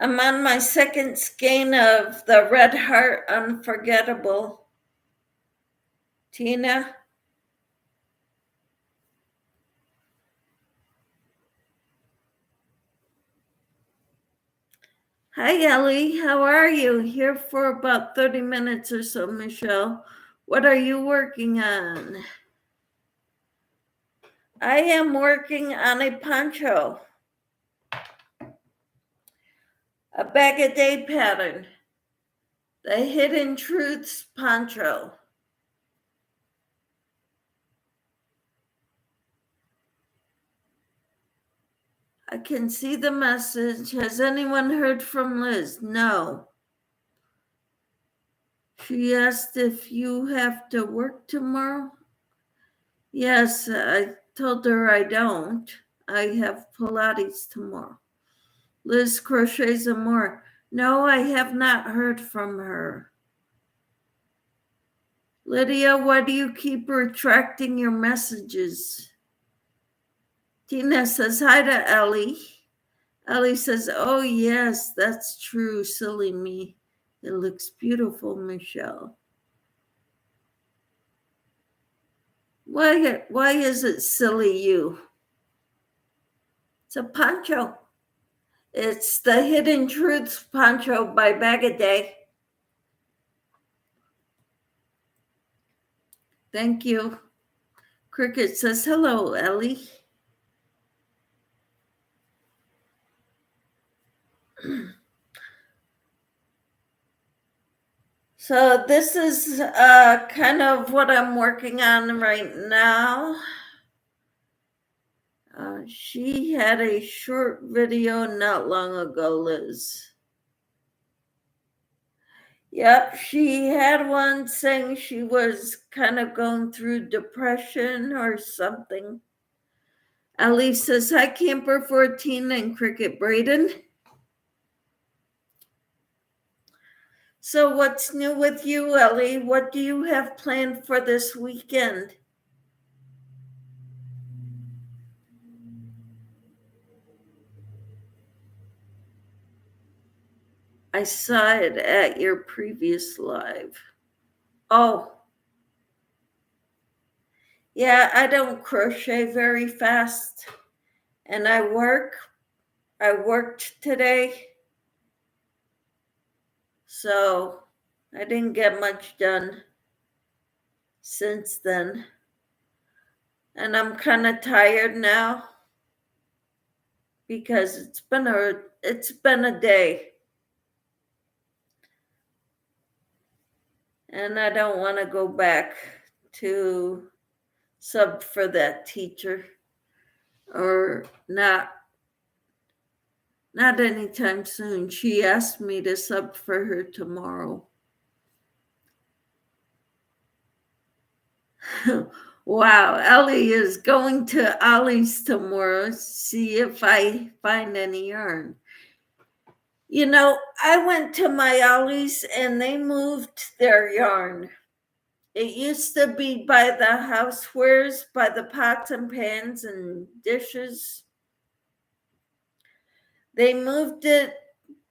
I'm on my second skein of the Red Heart Unforgettable. Tina? Hi, Ellie. How are you? Here for about 30 minutes or so, Michelle. What are you working on? I am working on a poncho, a bag-a-day pattern, the Hidden Truths poncho. I can see the message. Has anyone heard from Liz? No. She asked if you have to work tomorrow. Yes, I told her I don't. I have Pilates tomorrow. Liz crochets and more. No, I have not heard from her. Lydia, why do you keep retracting your messages? Tina says hi to Ellie. Ellie says, oh, yes, that's true. Silly me. It looks beautiful, Michelle. Why is it silly you? It's a poncho. It's the Hidden Truths poncho by Bag-A-Day. Thank you. Cricket says, hello, Ellie. So this is kind of what I'm working on right now. She had a short video not long ago, Liz. Yep, she had one saying she was kind of going through depression or something. Ellie says, hi, Camper 14 and Cricket Braden. So what's new with you, Ellie? What do you have planned for this weekend? I saw it at your previous live. Oh, yeah, I don't crochet very fast. And I worked today. So I didn't get much done since then. And I'm kind of tired now because it's been a day. And I don't want to go back to sub for that teacher, or not anytime soon. She asked me to sub for her tomorrow. Wow, Ellie is going to Ollie's tomorrow, see if I find any yarn. You know, I went to my Ollie's and they moved their yarn. It used to be by the housewares, by the pots and pans and dishes. They moved it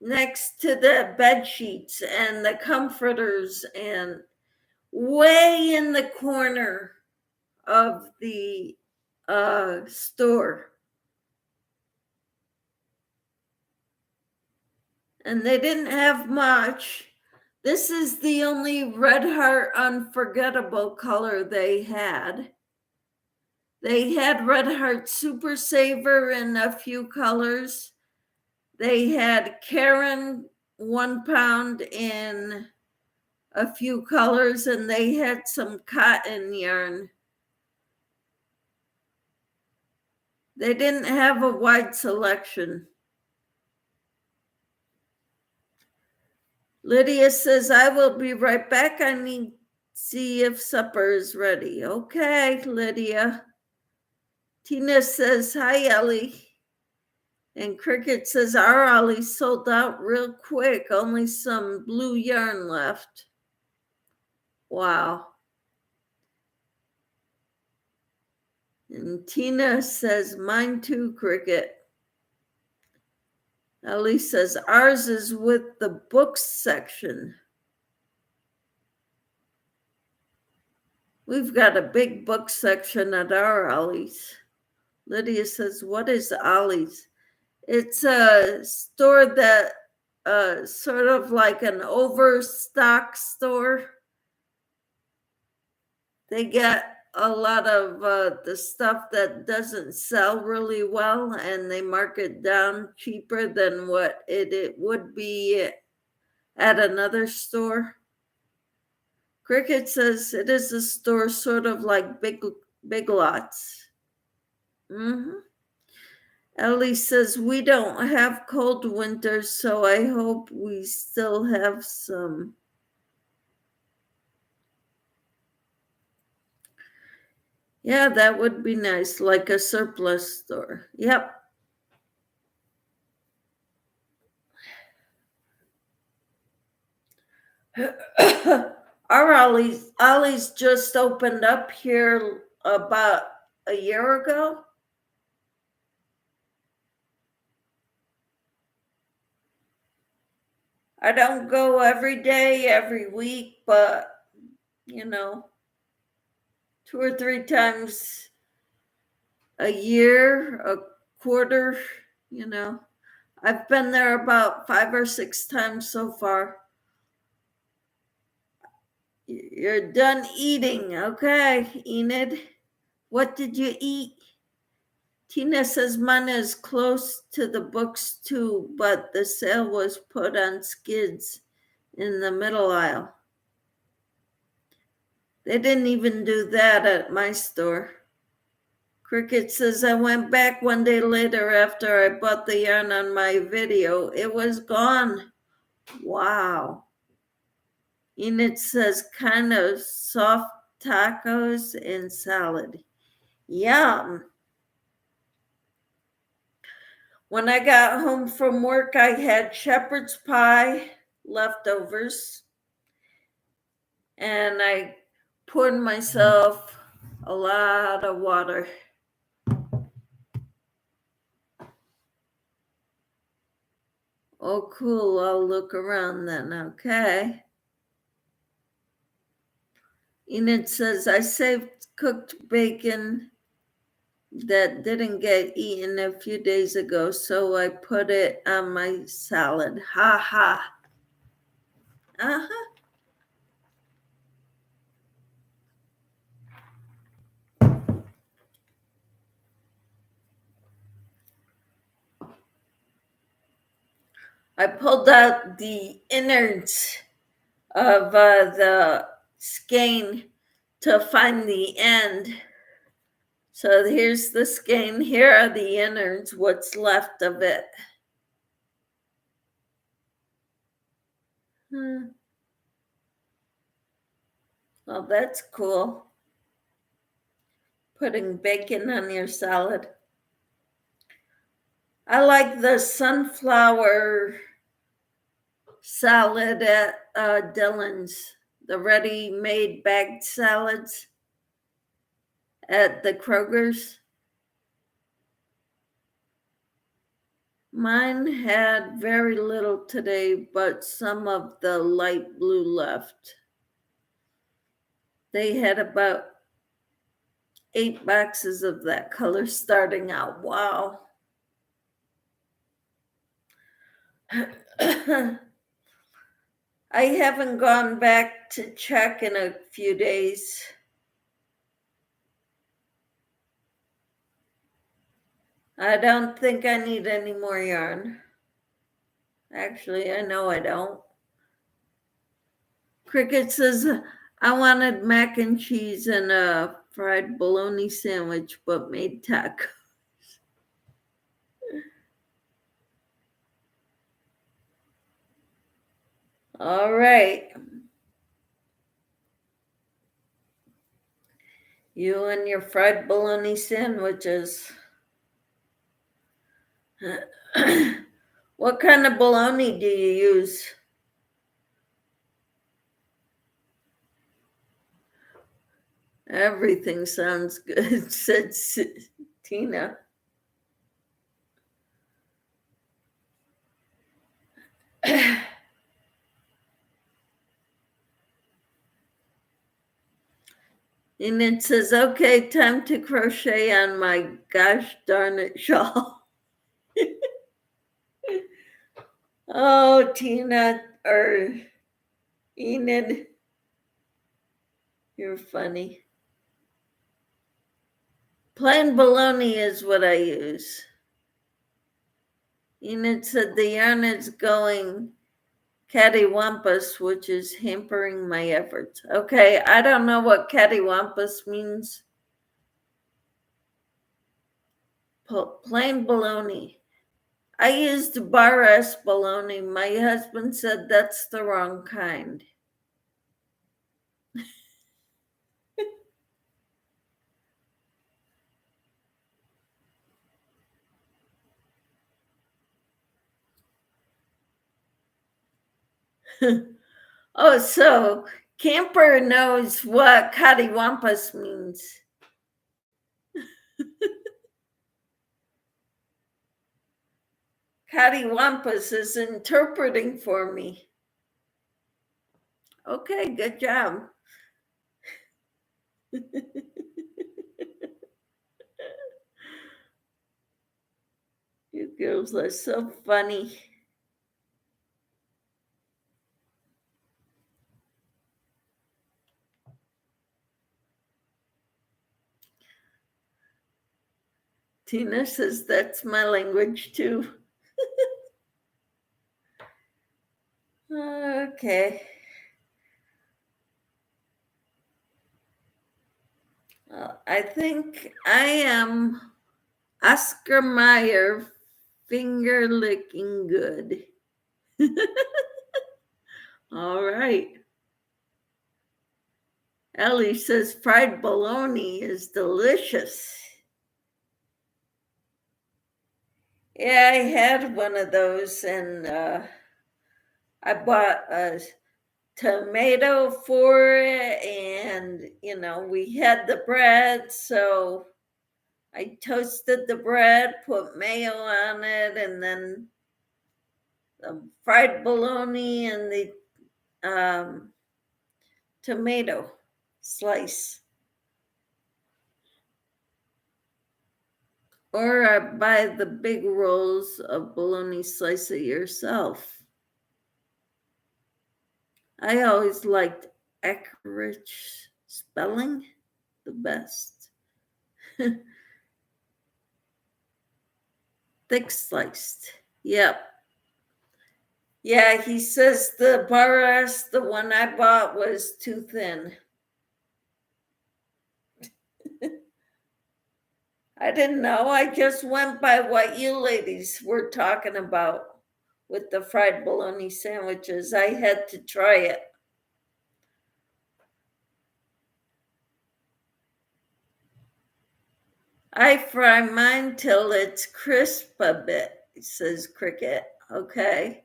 next to the bed sheets and the comforters and way in the corner of the store. And they didn't have much. This is the only Red Heart Unforgettable color they had. They had Red Heart Super Saver in a few colors. They had Karen 1 pound in a few colors, and they had some cotton yarn. They didn't have a wide selection. Lydia says, I will be right back. I need to see if supper is ready. Okay, Lydia. Tina says, hi, Ellie. And Cricket says, our Ollie sold out real quick. Only some blue yarn left. Wow. And Tina says, mine too, Cricket. Ellie says, ours is with the books section. We've got a big book section at our Ollie's. Lydia says, what is Ollie's? It's a store that sort of like an overstock store. They get a lot of the stuff that doesn't sell really well, and they mark it down cheaper than what it would be at another store. Cricket says it is a store sort of like Big Lots. Mm-hmm. Ellie says we don't have cold winters, so I hope we still have some. Yeah, that would be nice, like a surplus store. Yep. Our Ollie's just opened up here about a year ago. I don't go every day, every week, but, 2 or 3 times a year, a quarter, I've been there about 5 or 6 times so far. You're done eating. Okay, Enid. What did you eat? Tina says mine is close to the books too, but the sale was put on skids in the middle aisle. They didn't even do that at my store. Cricket says I went back one day later after I bought the yarn on my video. It was gone. Wow. Enid says kind of soft tacos and salad. Yum. When I got home from work, I had shepherd's pie leftovers, and I poured myself a lot of water. Oh, cool. I'll look around then. Okay. Enid says, I saved cooked bacon that didn't get eaten a few days ago, so I put it on my salad. Ha ha. Uh-huh. I pulled out the innards of the skein to find the end. So here's the skein. Here are the innards, what's left of it. Well, that's cool. Putting bacon on your salad. I like the sunflower salad at Dylan's, the ready-made bagged salads at the Kroger's. Mine had very little today, but some of the light blue left. They had about 8 boxes of that color starting out. Wow. I haven't gone back to check in a few days. I don't think I need any more yarn. Actually, I know I don't. Cricket says, I wanted mac and cheese and a fried bologna sandwich, but made tacos. All right. You and your fried bologna sandwiches. What kind of bologna do you use? Everything sounds good, said Tina. And it says, okay, time to crochet on my gosh darn it shawl. Oh, Tina or Enid, you're funny. Plain bologna is what I use. Enid said the yarn is going cattywampus, which is hampering my efforts. Okay, I don't know what cattywampus means. Plain bologna. I used bar S bologna. My husband said that's the wrong kind. Oh, so Camper knows what cattywampus means. Cattywampus is interpreting for me. Okay, good job. You girls are so funny. Tina says that's my language too. Okay. I think I am Oscar Mayer, finger licking good. All right. Ellie says fried bologna is delicious. Yeah, I had one of those, and I bought a tomato for it, and we had the bread, so I toasted the bread, put mayo on it, and then the fried bologna and the tomato slice. Or buy the big rolls of bologna, slice it yourself. I always liked accurate spelling the best. Thick sliced. Yep. Yeah, he says the Barras, the one I bought, was too thin. I didn't know. I just went by what you ladies were talking about with the fried bologna sandwiches. I had to try it. I fry mine till it's crisp a bit, says Cricket. Okay.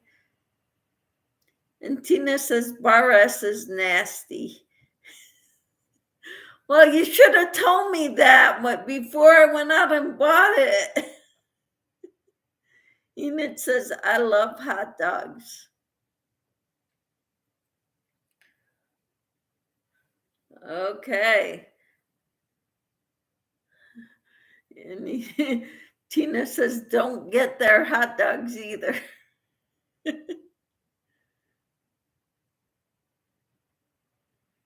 And Tina says bar S is nasty. Well, you should have told me that before I went out and bought it. Enid says, I love hot dogs. Okay. And Tina says, don't get their hot dogs either.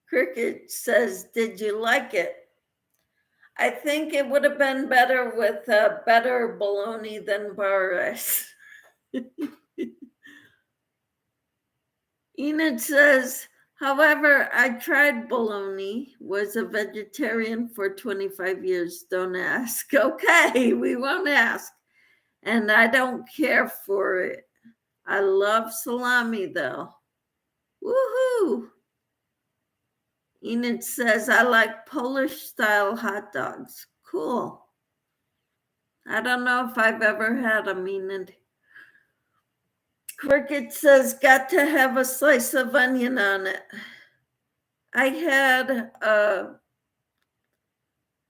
Cricket says, did you like it? I think it would have been better with better bologna than bar rice. Enid says, however, I tried bologna, was a vegetarian for 25 years. Don't ask. Okay, we won't ask. And I don't care for it. I love salami though. Woohoo! Enid says, I like Polish style hot dogs. Cool. I don't know if I've ever had them, Enid. Cricket says, got to have a slice of onion on it. I had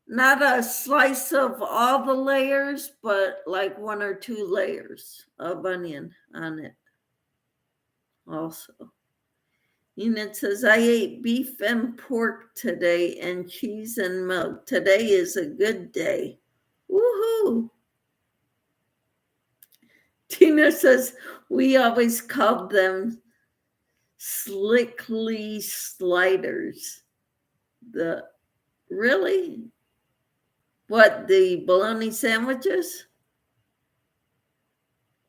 not a slice of all the layers, but like 1 or 2 layers of onion on it also. Enid says, I ate beef and pork today and cheese and milk. Today is a good day. Woohoo! Tina says, we always called them slickly sliders. Really? What, the bologna sandwiches?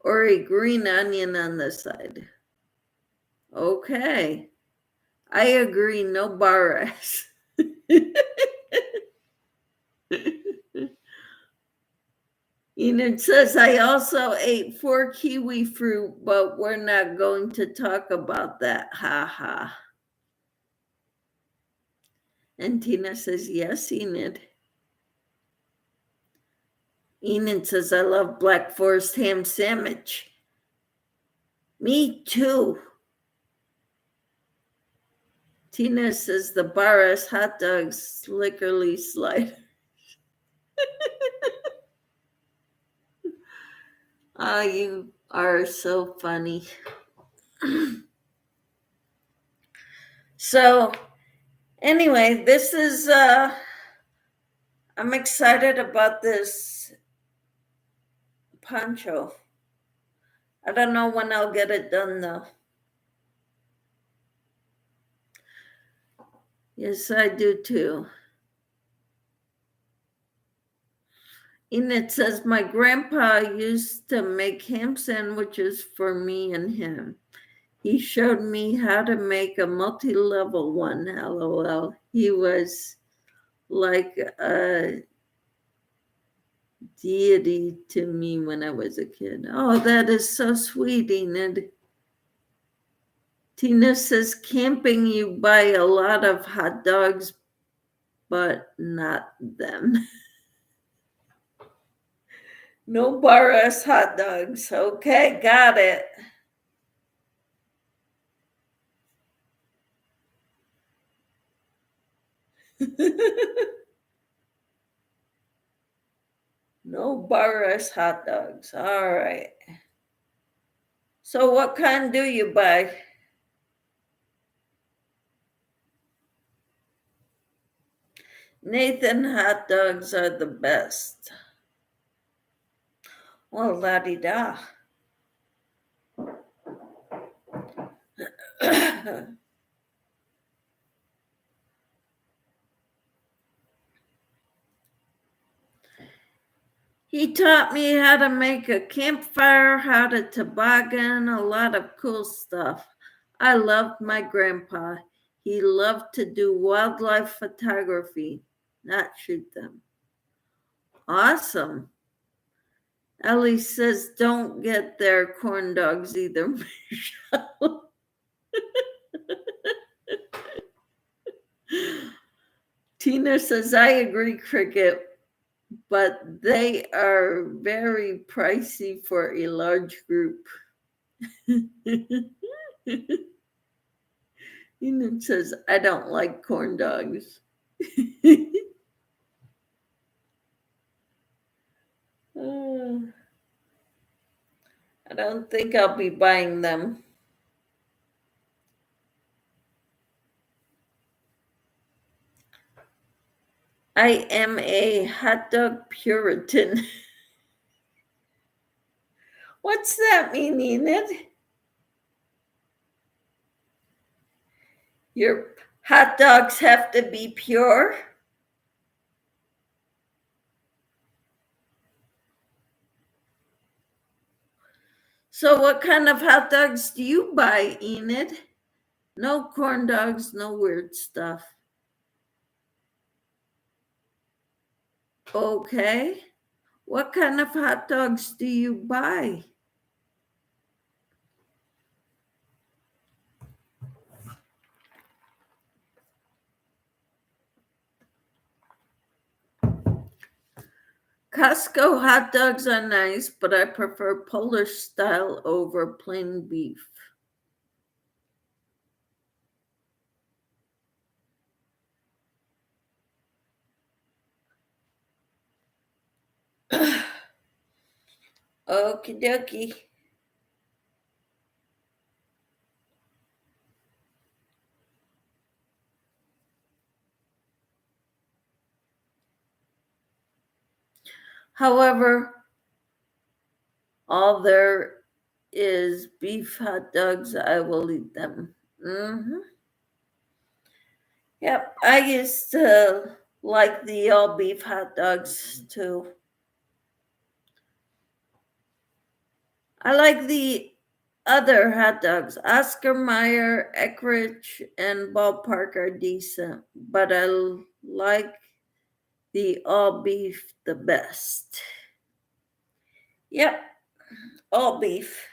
Or a green onion on the side? Okay. I agree, no bar rice. Enid says, I also ate 4 kiwi fruit, but we're not going to talk about that. Ha ha. And Tina says, yes, Enid. Enid says, I love Black Forest ham sandwich. Me too. Tina says, the bar S hot dogs slickerly slide. Oh, you are so funny. So anyway, this is, I'm excited about this poncho. I don't know when I'll get it done though. Yes, I do too. Enid says, my grandpa used to make ham sandwiches for me and him. He showed me how to make a multi-level one, LOL. He was like a deity to me when I was a kid. Oh, that is so sweet, Enid. Tina says, camping, you buy a lot of hot dogs, but not them. No bar S hot dogs. Okay, got it. No bar S hot dogs. All right. So what kind do you buy? Nathan, hot dogs are the best. Well, la-di-da. He taught me how to make a campfire, how to toboggan, a lot of cool stuff. I loved my grandpa. He loved to do wildlife photography, not shoot them. Awesome. Ellie says, don't get their corn dogs either, Michelle. Tina says, I agree, Cricket, but they are very pricey for a large group. Enid says, I don't like corn dogs. I don't think I'll be buying them. I am a hot dog Puritan. What's that mean, Enid? Your hot dogs have to be pure? So what kind of hot dogs do you buy, Enid? No corn dogs, no weird stuff. Okay. What kind of hot dogs do you buy? Costco hot dogs are nice, but I prefer Polish style over plain beef. Okie dokie. However, all there is beef hot dogs, I will eat them. Yep, I used to like the all beef hot dogs too. I like the other hot dogs. Oscar Mayer, Eckrich, and Ballpark are decent, but I like the all beef the best. Yep, all beef.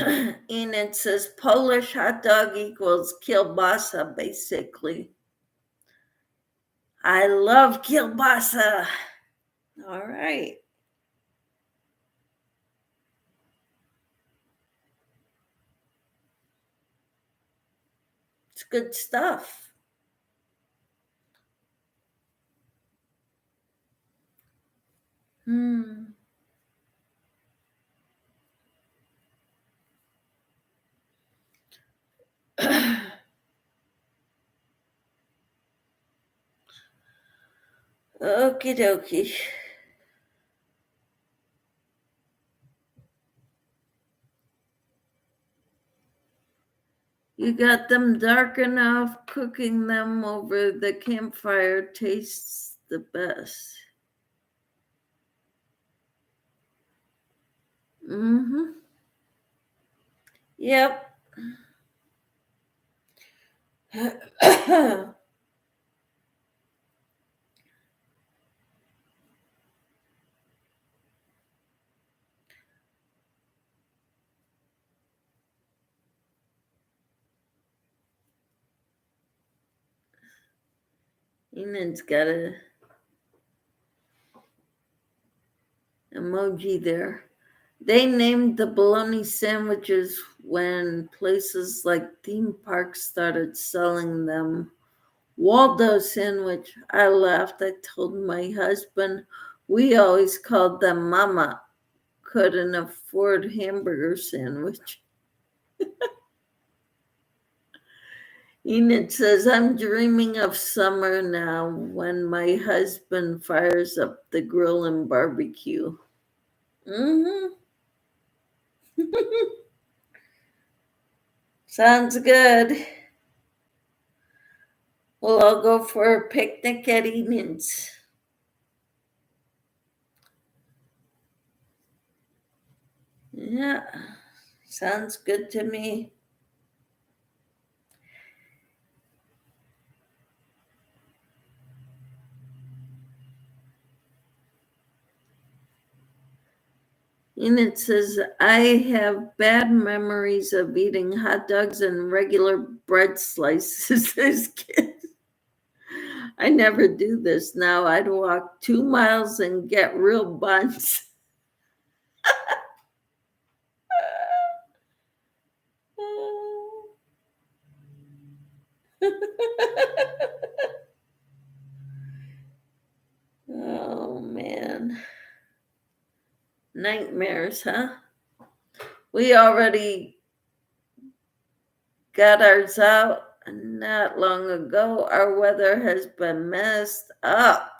And it says Polish hot dog equals kielbasa, basically. I love kielbasa. All right. It's good stuff. Okie dokie. You got them dark enough, cooking them over the campfire tastes the best. Yep. Enid's got a emoji there. They named the bologna sandwiches when places like theme parks started selling them. Waldo sandwich. I laughed. I told my husband we always called them Mama. Couldn't afford hamburger sandwich. Enid says, I'm dreaming of summer now when my husband fires up the grill and barbecue. Sounds good. Well, I'll go for a picnic at Enid's. Yeah, sounds good to me. And it says, I have bad memories of eating hot dogs and regular bread slices as kids. I never do this now. I'd walk 2 miles and get real buns. Oh, man. Nightmares, huh? We already got ours out not long ago. Our weather has been messed up.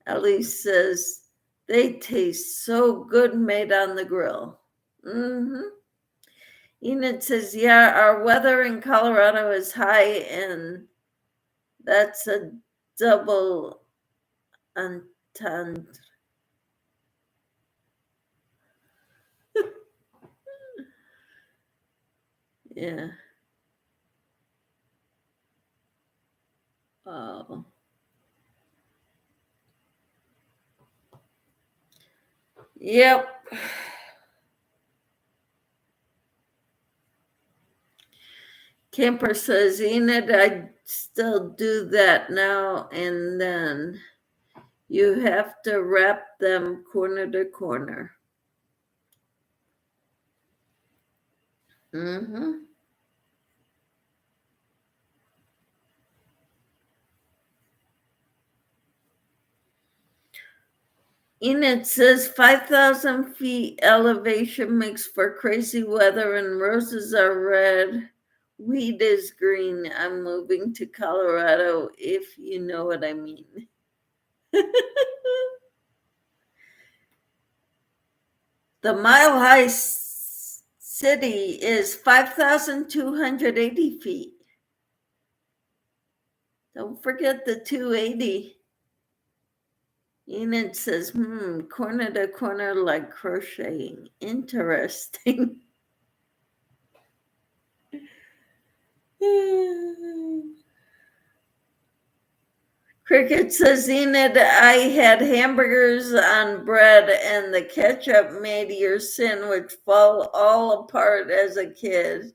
Ellie says they taste so good made on the grill. Enid says, yeah, our weather in Colorado is high, and that's a double entendre. Yeah. Oh. Yep. Camper says, Enid, I still do that now and then. You have to wrap them corner to corner. Enid says 5,000 feet elevation makes for crazy weather, and roses are red. Wheat is green. I'm moving to Colorado, if you know what I mean. The Mile High City is 5,280 feet. Don't forget the 280. Enid says, corner to corner like crocheting. Interesting. Cricket says, Enid, I had hamburgers on bread and the ketchup made your sandwich fall all apart as a kid.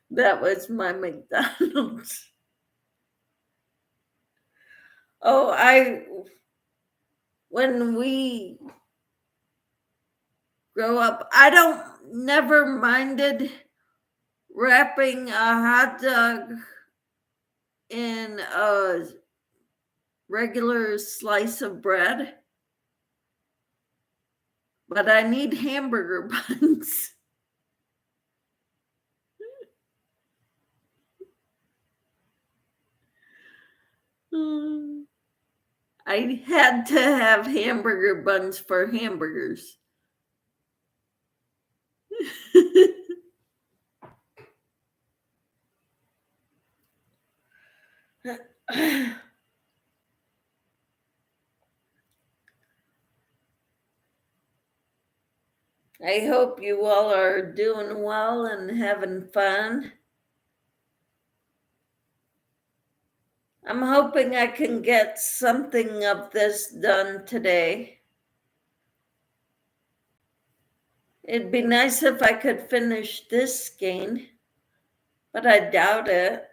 That was my McDonald's. When we grow up, I don't never minded wrapping a hot dog in a regular slice of bread, but I need hamburger buns. I had to have hamburger buns for hamburgers. I hope you all are doing well and having fun. I'm hoping I can get something of this done today. It'd be nice if I could finish this skein, but I doubt it.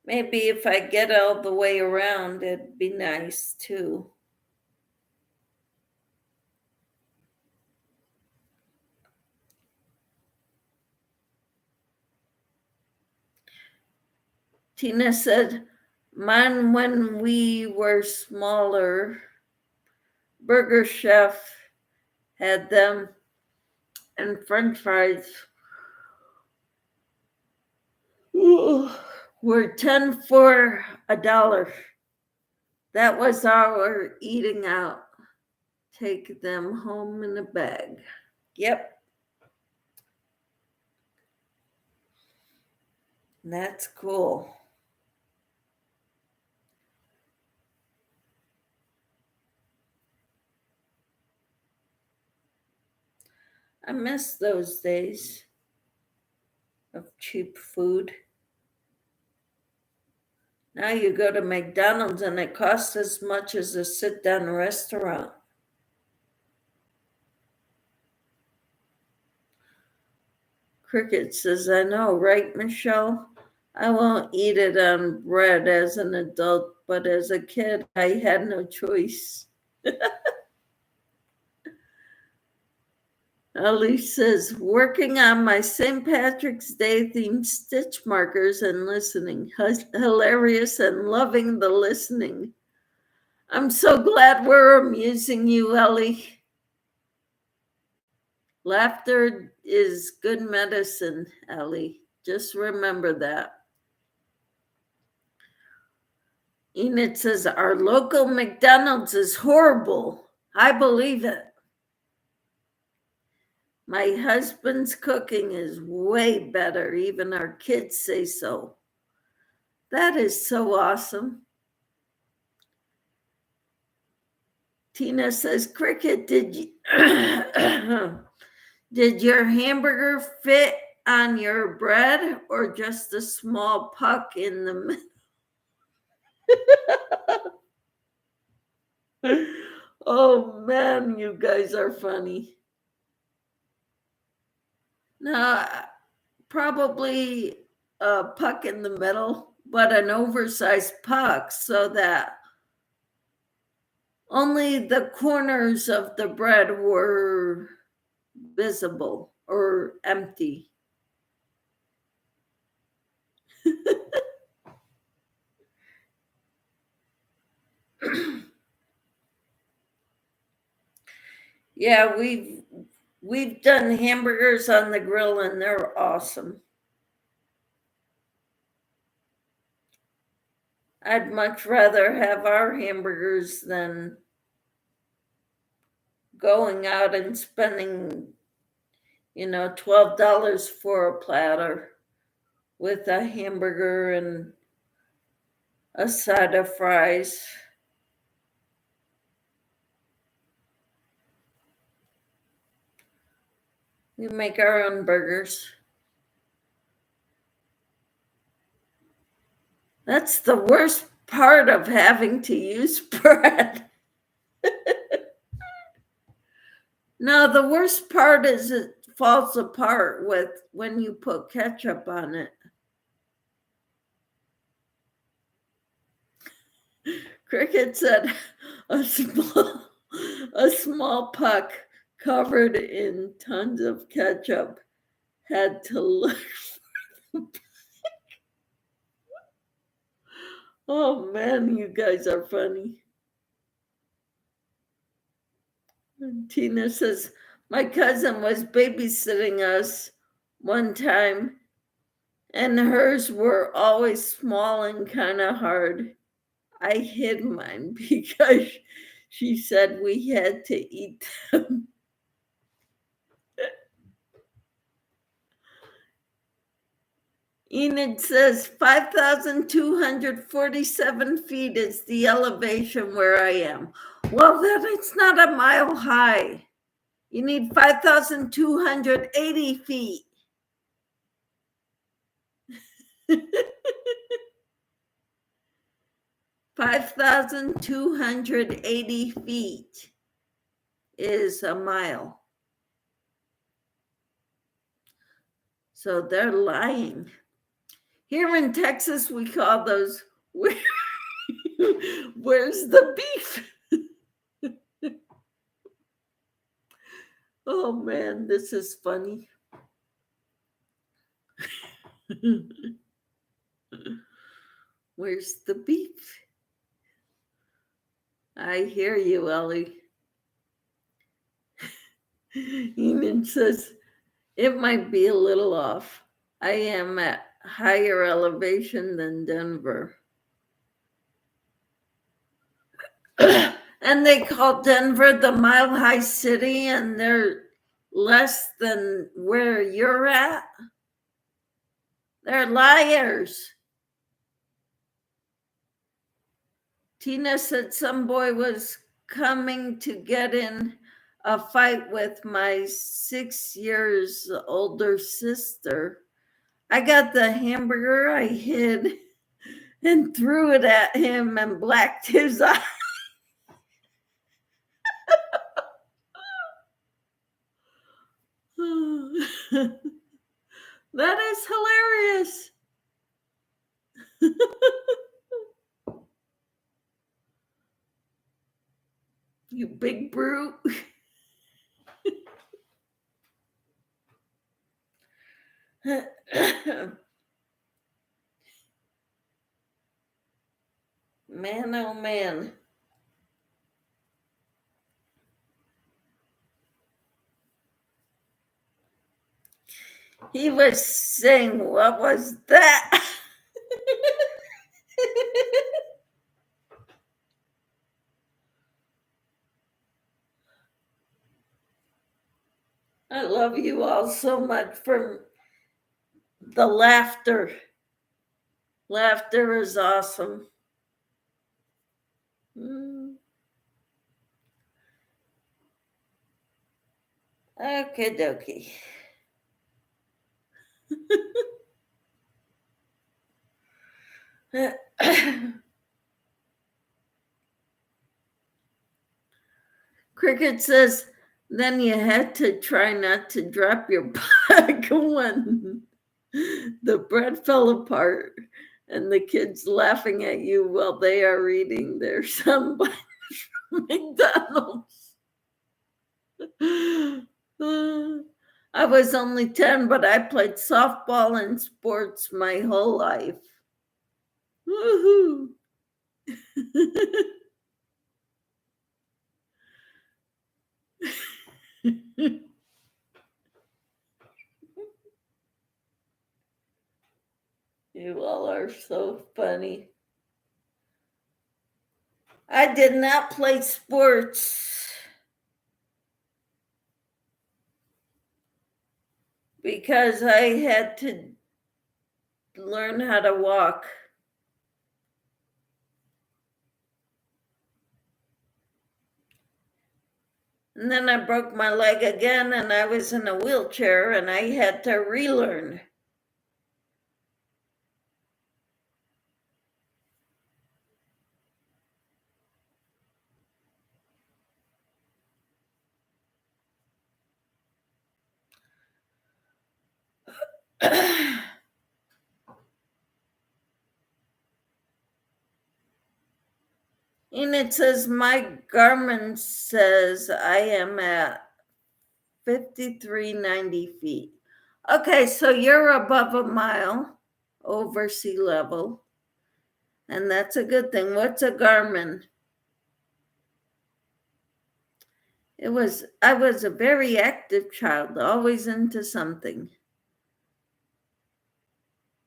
Maybe if I get all the way around, it'd be nice too. Tina said, mine when we were smaller, Burger Chef had them, and French fries were 10 for $1. That was our eating out. Take them home in a bag. Yep. That's cool. I miss those days of cheap food. Now you go to McDonald's and it costs as much as a sit-down restaurant. Cricket says, I know, right, Michelle? I won't eat it on bread as an adult, but as a kid, I had no choice. Ali says, working on my St. Patrick's Day themed stitch markers and listening. Hilarious and loving the listening. I'm so glad we're amusing you, Ellie. Laughter is good medicine, Ellie. Just remember that. Enid says, our local McDonald's is horrible. I believe it. My husband's cooking is way better. Even our kids say so. That is so awesome. Tina says, Cricket, did your hamburger fit on your bread or just a small puck in the middle? Oh man, you guys are funny. No, probably a puck in the middle, but an oversized puck so that only the corners of the bread were visible or empty. Yeah, we've done hamburgers on the grill and they're awesome. I'd much rather have our hamburgers than going out and spending, $12 for a platter with a hamburger and a side of fries. We make our own burgers. That's the worst part of having to use bread. No, the worst part is it falls apart when you put ketchup on it. Cricket said a small puck covered in tons of ketchup had to look. Oh man, you guys are funny. And Tina says, my cousin was babysitting us one time, and hers were always small and kind of hard. I hid mine because she said we had to eat them. Enid says 5,247 feet is the elevation where I am. Well, then it's not a mile high. You need 5,280 feet. 5,280 feet is a mile. So they're lying. Here in Texas, we call those, where's the beef? Oh man, this is funny. Where's the beef? I hear you, Ellie. Enid says, it might be a little off. I am at higher elevation than Denver. And they call Denver the Mile High City, and they're less than where you're at. They're liars. Tina said some boy was coming to get in a fight with my 6 years older sister. I got the hamburger I hid and threw it at him and blacked his eye. That is hilarious. You big brute. Man, oh man. He was saying, what was that? I love you all so much for the laughter. Laughter is awesome. Okay, dokie. Cricket says, then you had to try not to drop your bag when the bread fell apart and the kids laughing at you while they are eating their sandwich from McDonald's. I was only 10, but I played softball and sports my whole life. Woohoo! You all are so funny. I did not play sports because I had to learn how to walk. And then I broke my leg again and I was in a wheelchair and I had to relearn. And it says, my Garmin says I am at 5390 feet. Okay, so you're above a mile over sea level. And that's a good thing. What's a Garmin? I was a very active child, always into something.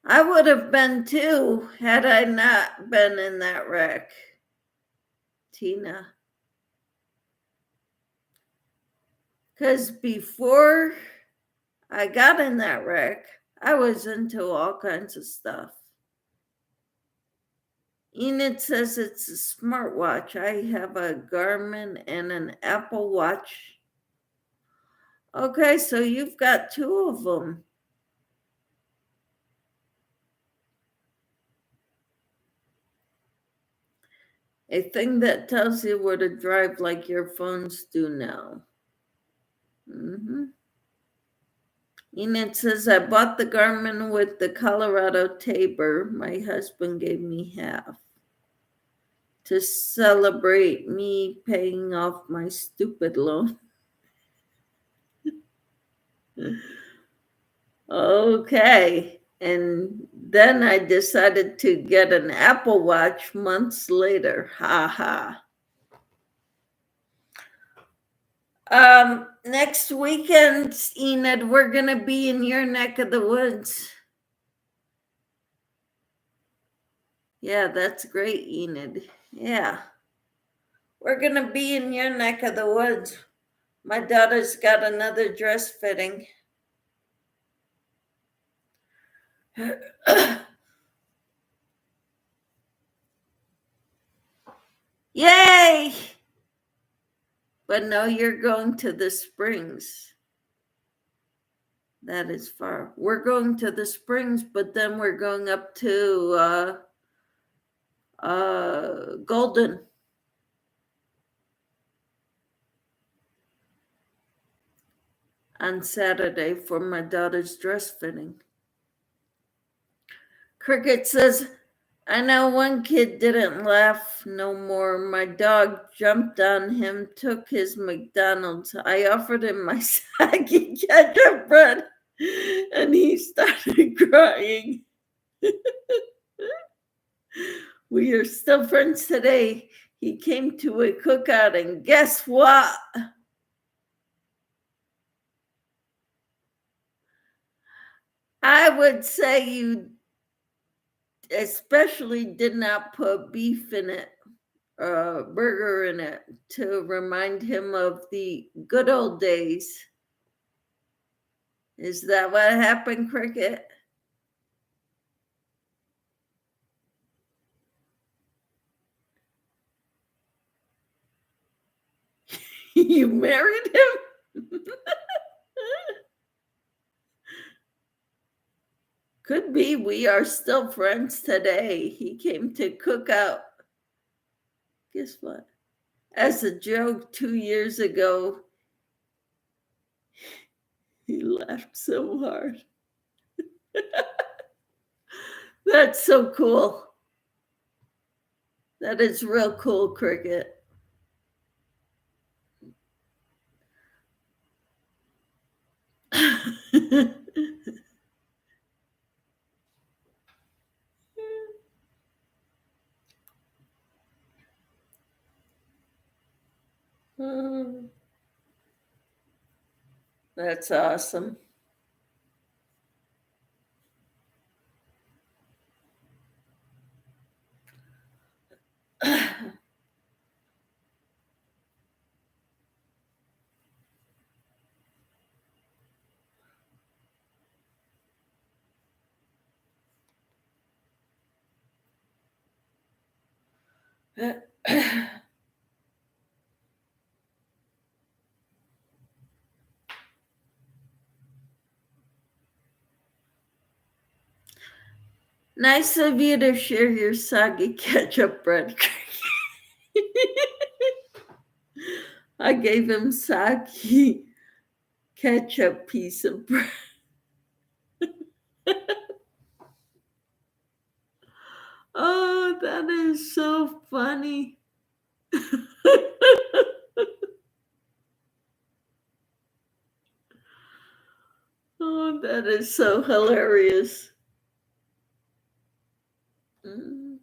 I would have been too had I not been in that wreck, Tina. Because before I got in that wreck, I was into all kinds of stuff. Enid says it's a smartwatch. I have a Garmin and an Apple Watch. Okay, so you've got two of them. A thing that tells you where to drive like your phones do now. Enid says, I bought the Garmin with the Colorado Tabor. My husband gave me half to celebrate me paying off my stupid loan. Okay. And then I decided to get an Apple Watch months later. Ha ha. Next weekend, Enid, we're going to be in your neck of the woods. Yeah, that's great, Enid. Yeah. We're going to be in your neck of the woods. My daughter's got another dress fitting. Yay! But no, you're going to the Springs. That is far. We're going to the Springs, but then we're going up to Golden. On Saturday for my daughter's dress fitting. Cricket says, I know one kid didn't laugh no more. My dog jumped on him, took his McDonald's. I offered him my soggy ketchup bread, and he started crying. We are still friends today. He came to a cookout, and guess what? I would say you especially did not put beef in it, burger in it, to remind him of the good old days. Is that what happened, Cricket? You married him? Could be. We are still friends today. He came to cook out. Guess what? As a joke 2 years ago, he laughed so hard. That's so cool. That is real cool, Cricket. That's awesome. Nice of you to share your soggy ketchup bread. I gave him soggy ketchup piece of bread. Oh, that is so funny. Oh, that is so hilarious. Mm.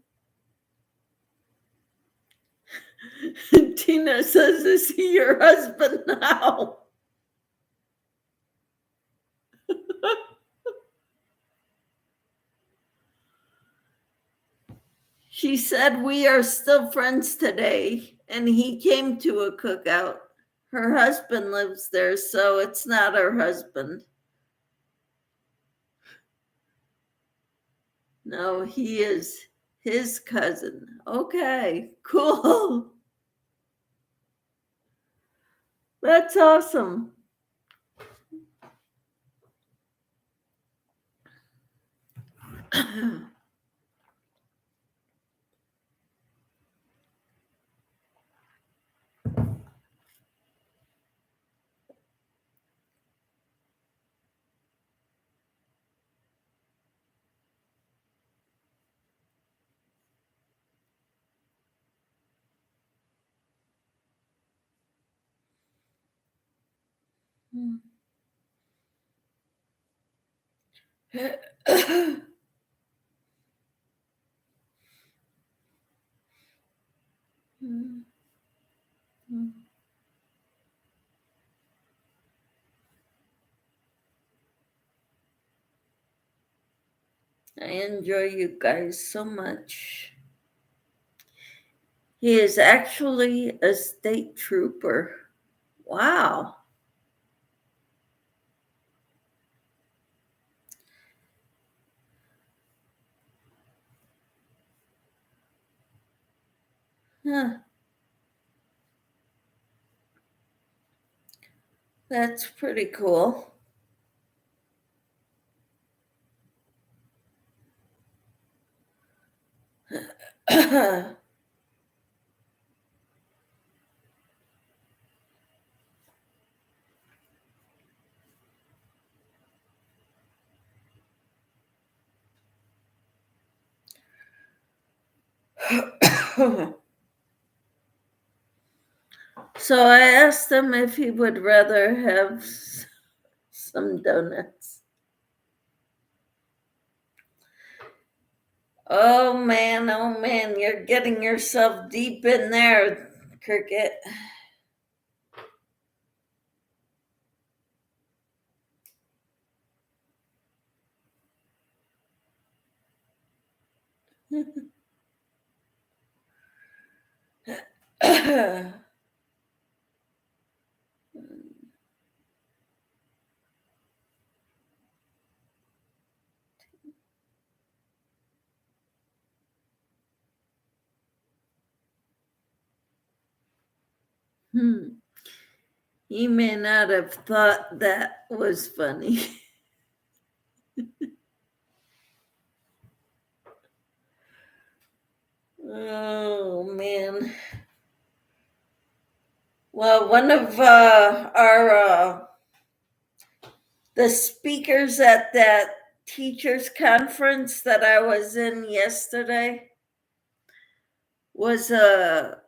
Tina says, is he your husband now? She said, we are still friends today, and he came to a cookout. Her husband lives there, so it's not her husband. No, he is his cousin. Okay, cool. That's awesome. I enjoy you guys so much. He is actually a state trooper. Wow. Huh. That's pretty cool. So I asked him if he would rather have some donuts. Oh man, you're getting yourself deep in there, Cricket. He may not have thought that was funny. Oh man. Well, one of our the speakers at that teachers conference that I was in yesterday was a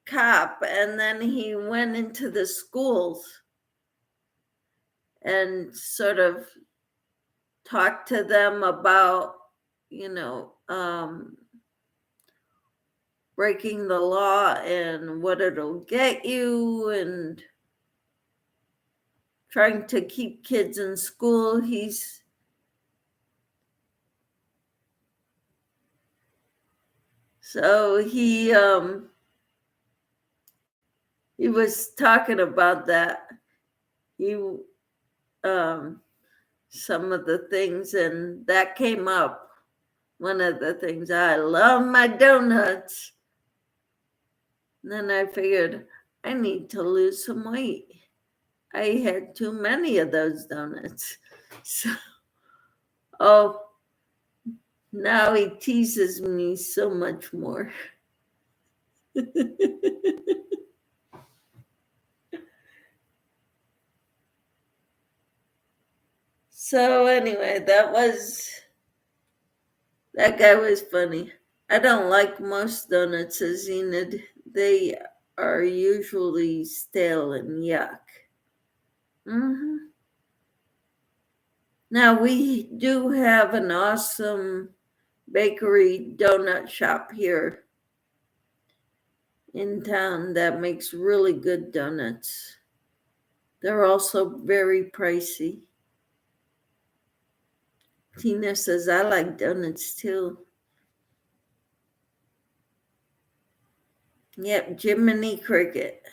cop, and then he went into the schools and sort of talked to them about, you know, breaking the law and what it'll get you, and trying to keep kids in school. He was talking about that. He some of the things, and that came up. One of the things, I love my donuts. And then I figured I need to lose some weight. I had too many of those donuts. So, oh, now he teases me so much more. So anyway, that guy was funny. I don't like most donuts, Enid. They are usually stale and yuck. Mm-hmm. Now we do have an awesome bakery donut shop here in town that makes really good donuts. They're also very pricey. Tina says, I like donuts too. Yep, Jiminy Cricket.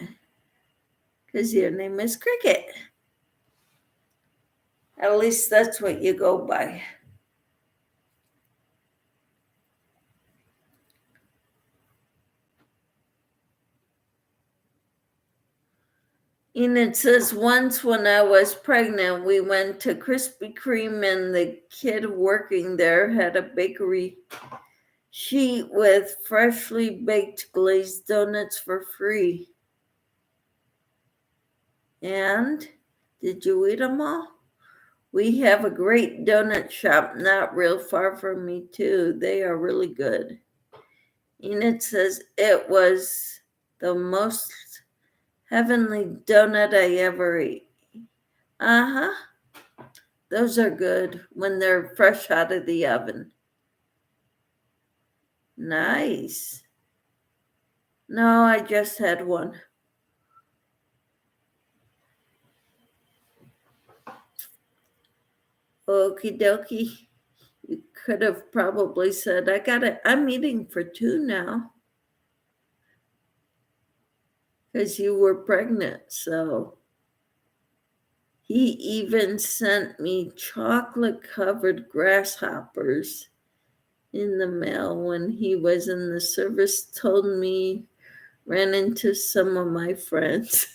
Because your name is Cricket. At least that's what you go by. Enid says, once when I was pregnant, we went to Krispy Kreme, and the kid working there had a bakery sheet with freshly baked glazed donuts for free. And did you eat them all? We have a great donut shop not real far from me, too. They are really good. Enid says, it was the most heavenly donut I ever ate. Uh-huh. Those are good when they're fresh out of the oven. Nice. No, I just had one. Okie dokie. You could have probably said, I'm eating for two now. Because you were pregnant, so. He even sent me chocolate-covered grasshoppers in the mail when he was in the service. Told me, ran into some of my friends.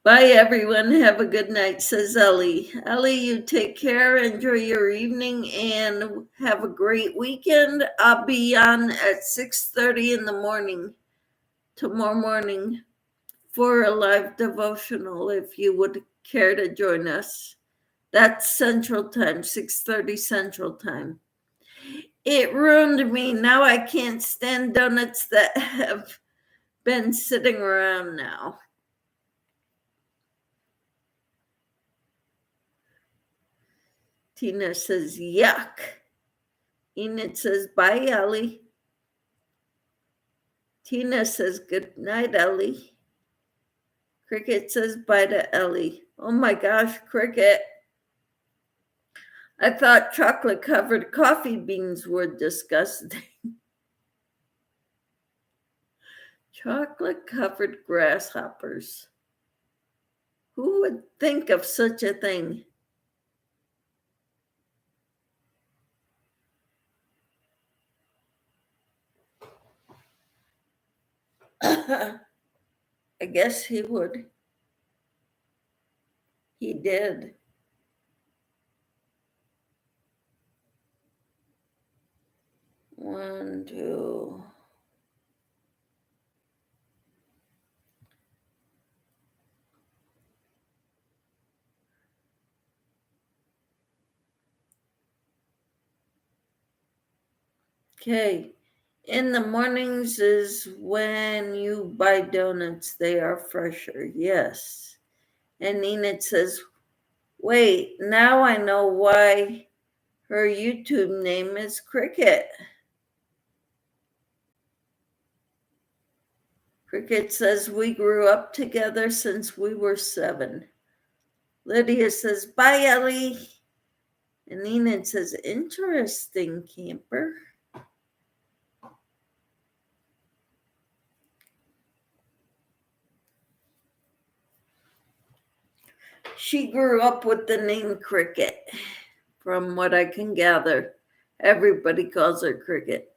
Bye, everyone. Have a good night, says Ellie. Ellie, you take care. Enjoy your evening and have a great weekend. I'll be on at 6:30 in the morning tomorrow morning for a live devotional if you would care to join us. That's Central Time, 6:30 Central Time. It ruined me. Now I can't stand donuts that have been sitting around now. Tina says, yuck. Enid says, bye, Ellie. Tina says, good night, Ellie. Cricket says, bye to Ellie. Oh my gosh, Cricket. I thought chocolate-covered coffee beans were disgusting. Chocolate-covered grasshoppers. Who would think of such a thing? I guess he would. He did. One, two. Okay. In the mornings is when you buy donuts. They are fresher. Yes. And Enid says, wait, now I know why her YouTube name is Cricket. Cricket says, we grew up together since we were 7. Lydia says, bye, Ellie. And Enid says, interesting, camper. She grew up with the name Cricket, from what I can gather. Everybody calls her Cricket.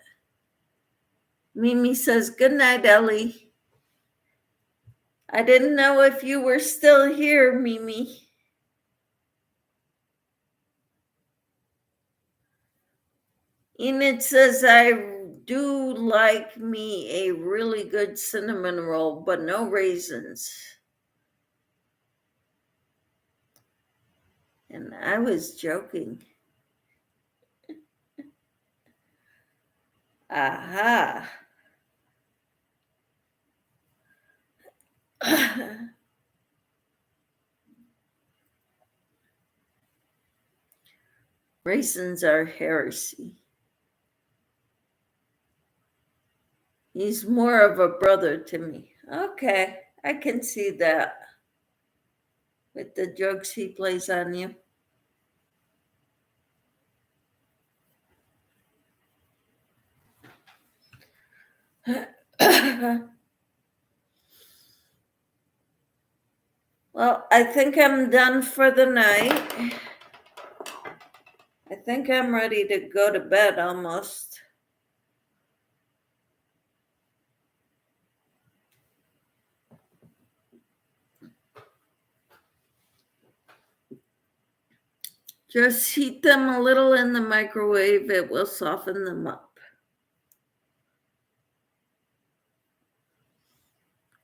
Mimi says, good night, Ellie. I didn't know if you were still here, Mimi. Enid says, I do like me a really good cinnamon roll, but no raisins. And I was joking. Aha. Raisins are heresy. He's more of a brother to me. Okay, I can see that with the jokes he plays on you. Well, I think I'm done for the night. I think I'm ready to go to bed almost. Just heat them a little in the microwave. It will soften them up.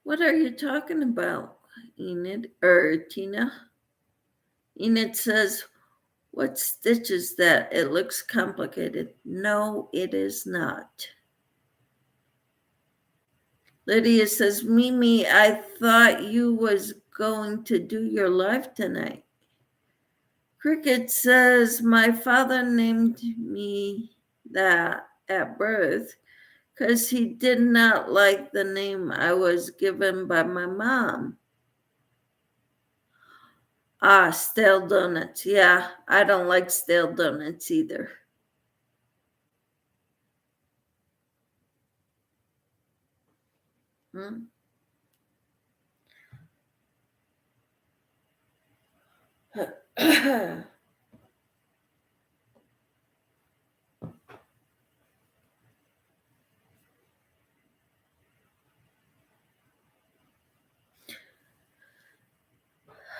What are you talking about, Enid or Tina? Enid says, what stitch is that? It looks complicated. No, it is not. Lydia says, Mimi, I thought you was going to do your live tonight. Cricket says, my father named me that at birth because he did not like the name I was given by my mom. Ah, stale donuts. Yeah, I don't like stale donuts either.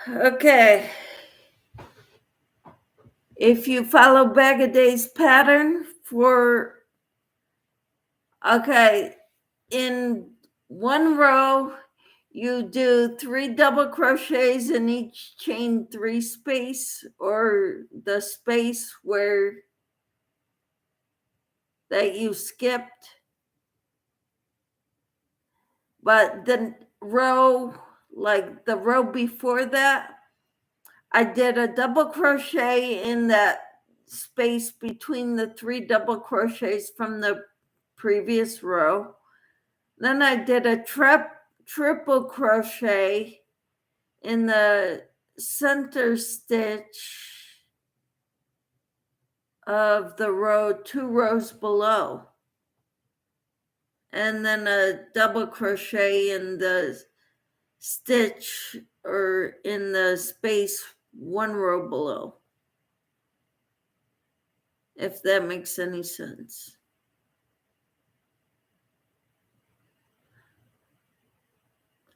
Okay. If you follow Bag of Days pattern okay, in one row, you do 3 double crochets in each chain 3 space, or the space where that you skipped. But the row, like the row before that, I did a double crochet in that space between the 3 double crochets from the previous row. Then I did a triple crochet in the center stitch of the row 2 rows below. And then a double crochet in the stitch or in the space 1 row below, if that makes any sense.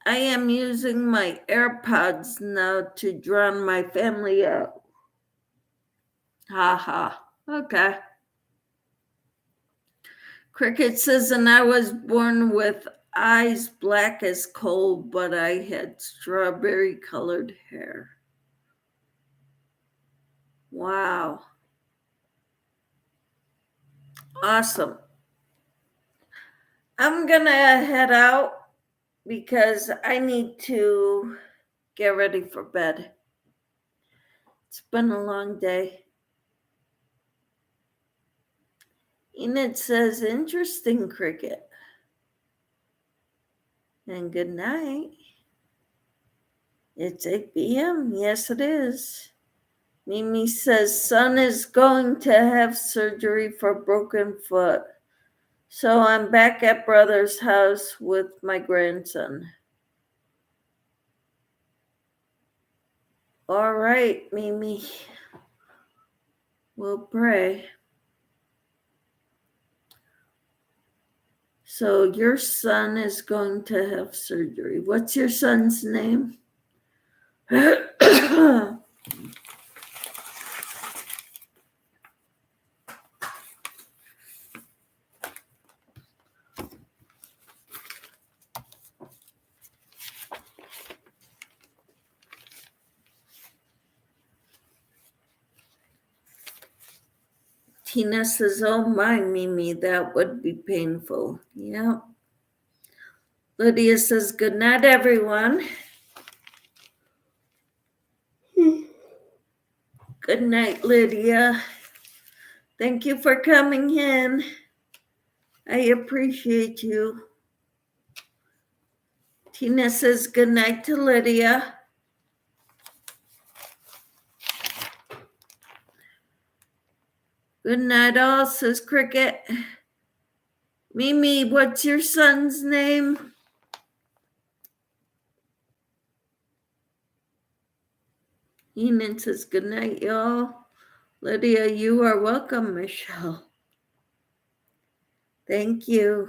I am using my AirPods now to drown my family out. Ha ha. Okay. Cricket says, and I was born with eyes black as coal, but I had strawberry colored hair. Wow. Awesome. I'm gonna head out because I need to get ready for bed. It's been a long day. Enid says, interesting, Cricket. And good night. It's 8 p.m. Yes, it is. Mimi says, son is going to have surgery for broken foot. So I'm back at brother's house with my grandson. All right, Mimi. We'll pray. So your son is going to have surgery. What's your son's name? Tina says, oh my, Mimi, that would be painful. Yeah. Lydia says, good night, everyone. Good night, Lydia. Thank you for coming in. I appreciate you. Tina says, good night to Lydia. Good night, all, says Cricket. Mimi, what's your son's name? Enid says, good night, y'all. Lydia, you are welcome, Michelle. Thank you.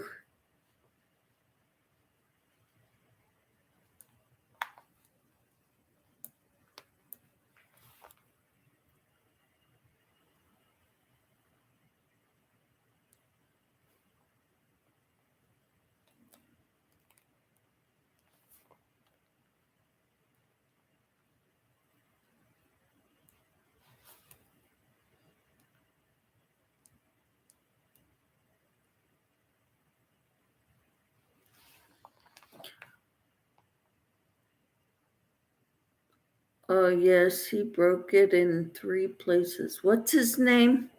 Oh, yes, he broke it in 3 places. What's his name,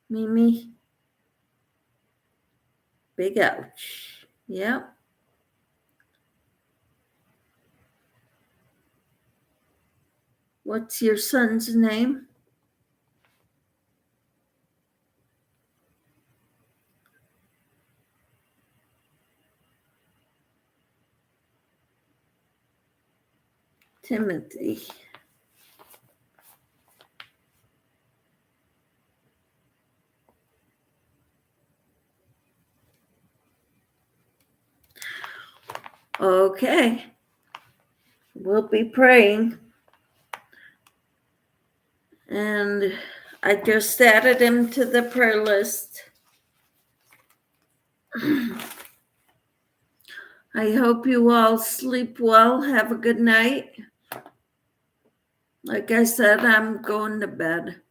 Mimi? Big ouch. Yep. What's your son's name? Timothy. Okay. We'll be praying. And I just added him to the prayer list. I hope you all sleep well. Have a good night. Like I said, I'm going to bed.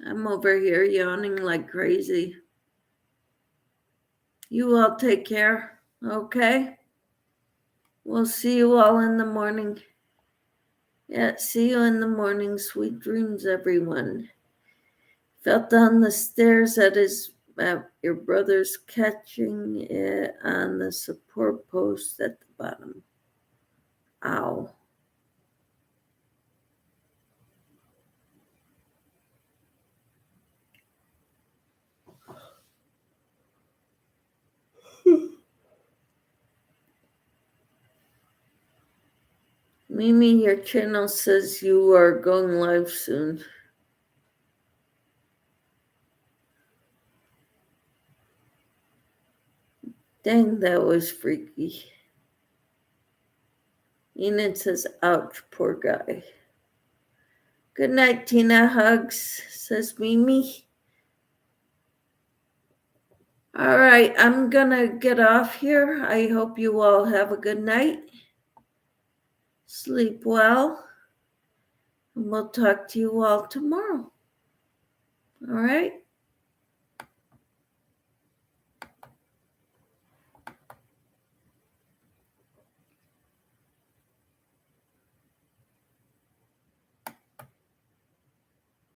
I'm over here yawning like crazy. You all take care, okay? We'll see you all in the morning. Yeah, see you in the morning. Sweet dreams, everyone. Fell down the stairs at your brother's catching it on the support post at the bottom. Ow. Mimi, your channel says you are going live soon. Dang, that was freaky. Enid says, ouch, poor guy. Good night, Tina. Hugs, says Mimi. All right, I'm gonna get off here. I hope you all have a good night. Sleep well. And we'll talk to you all tomorrow. All right?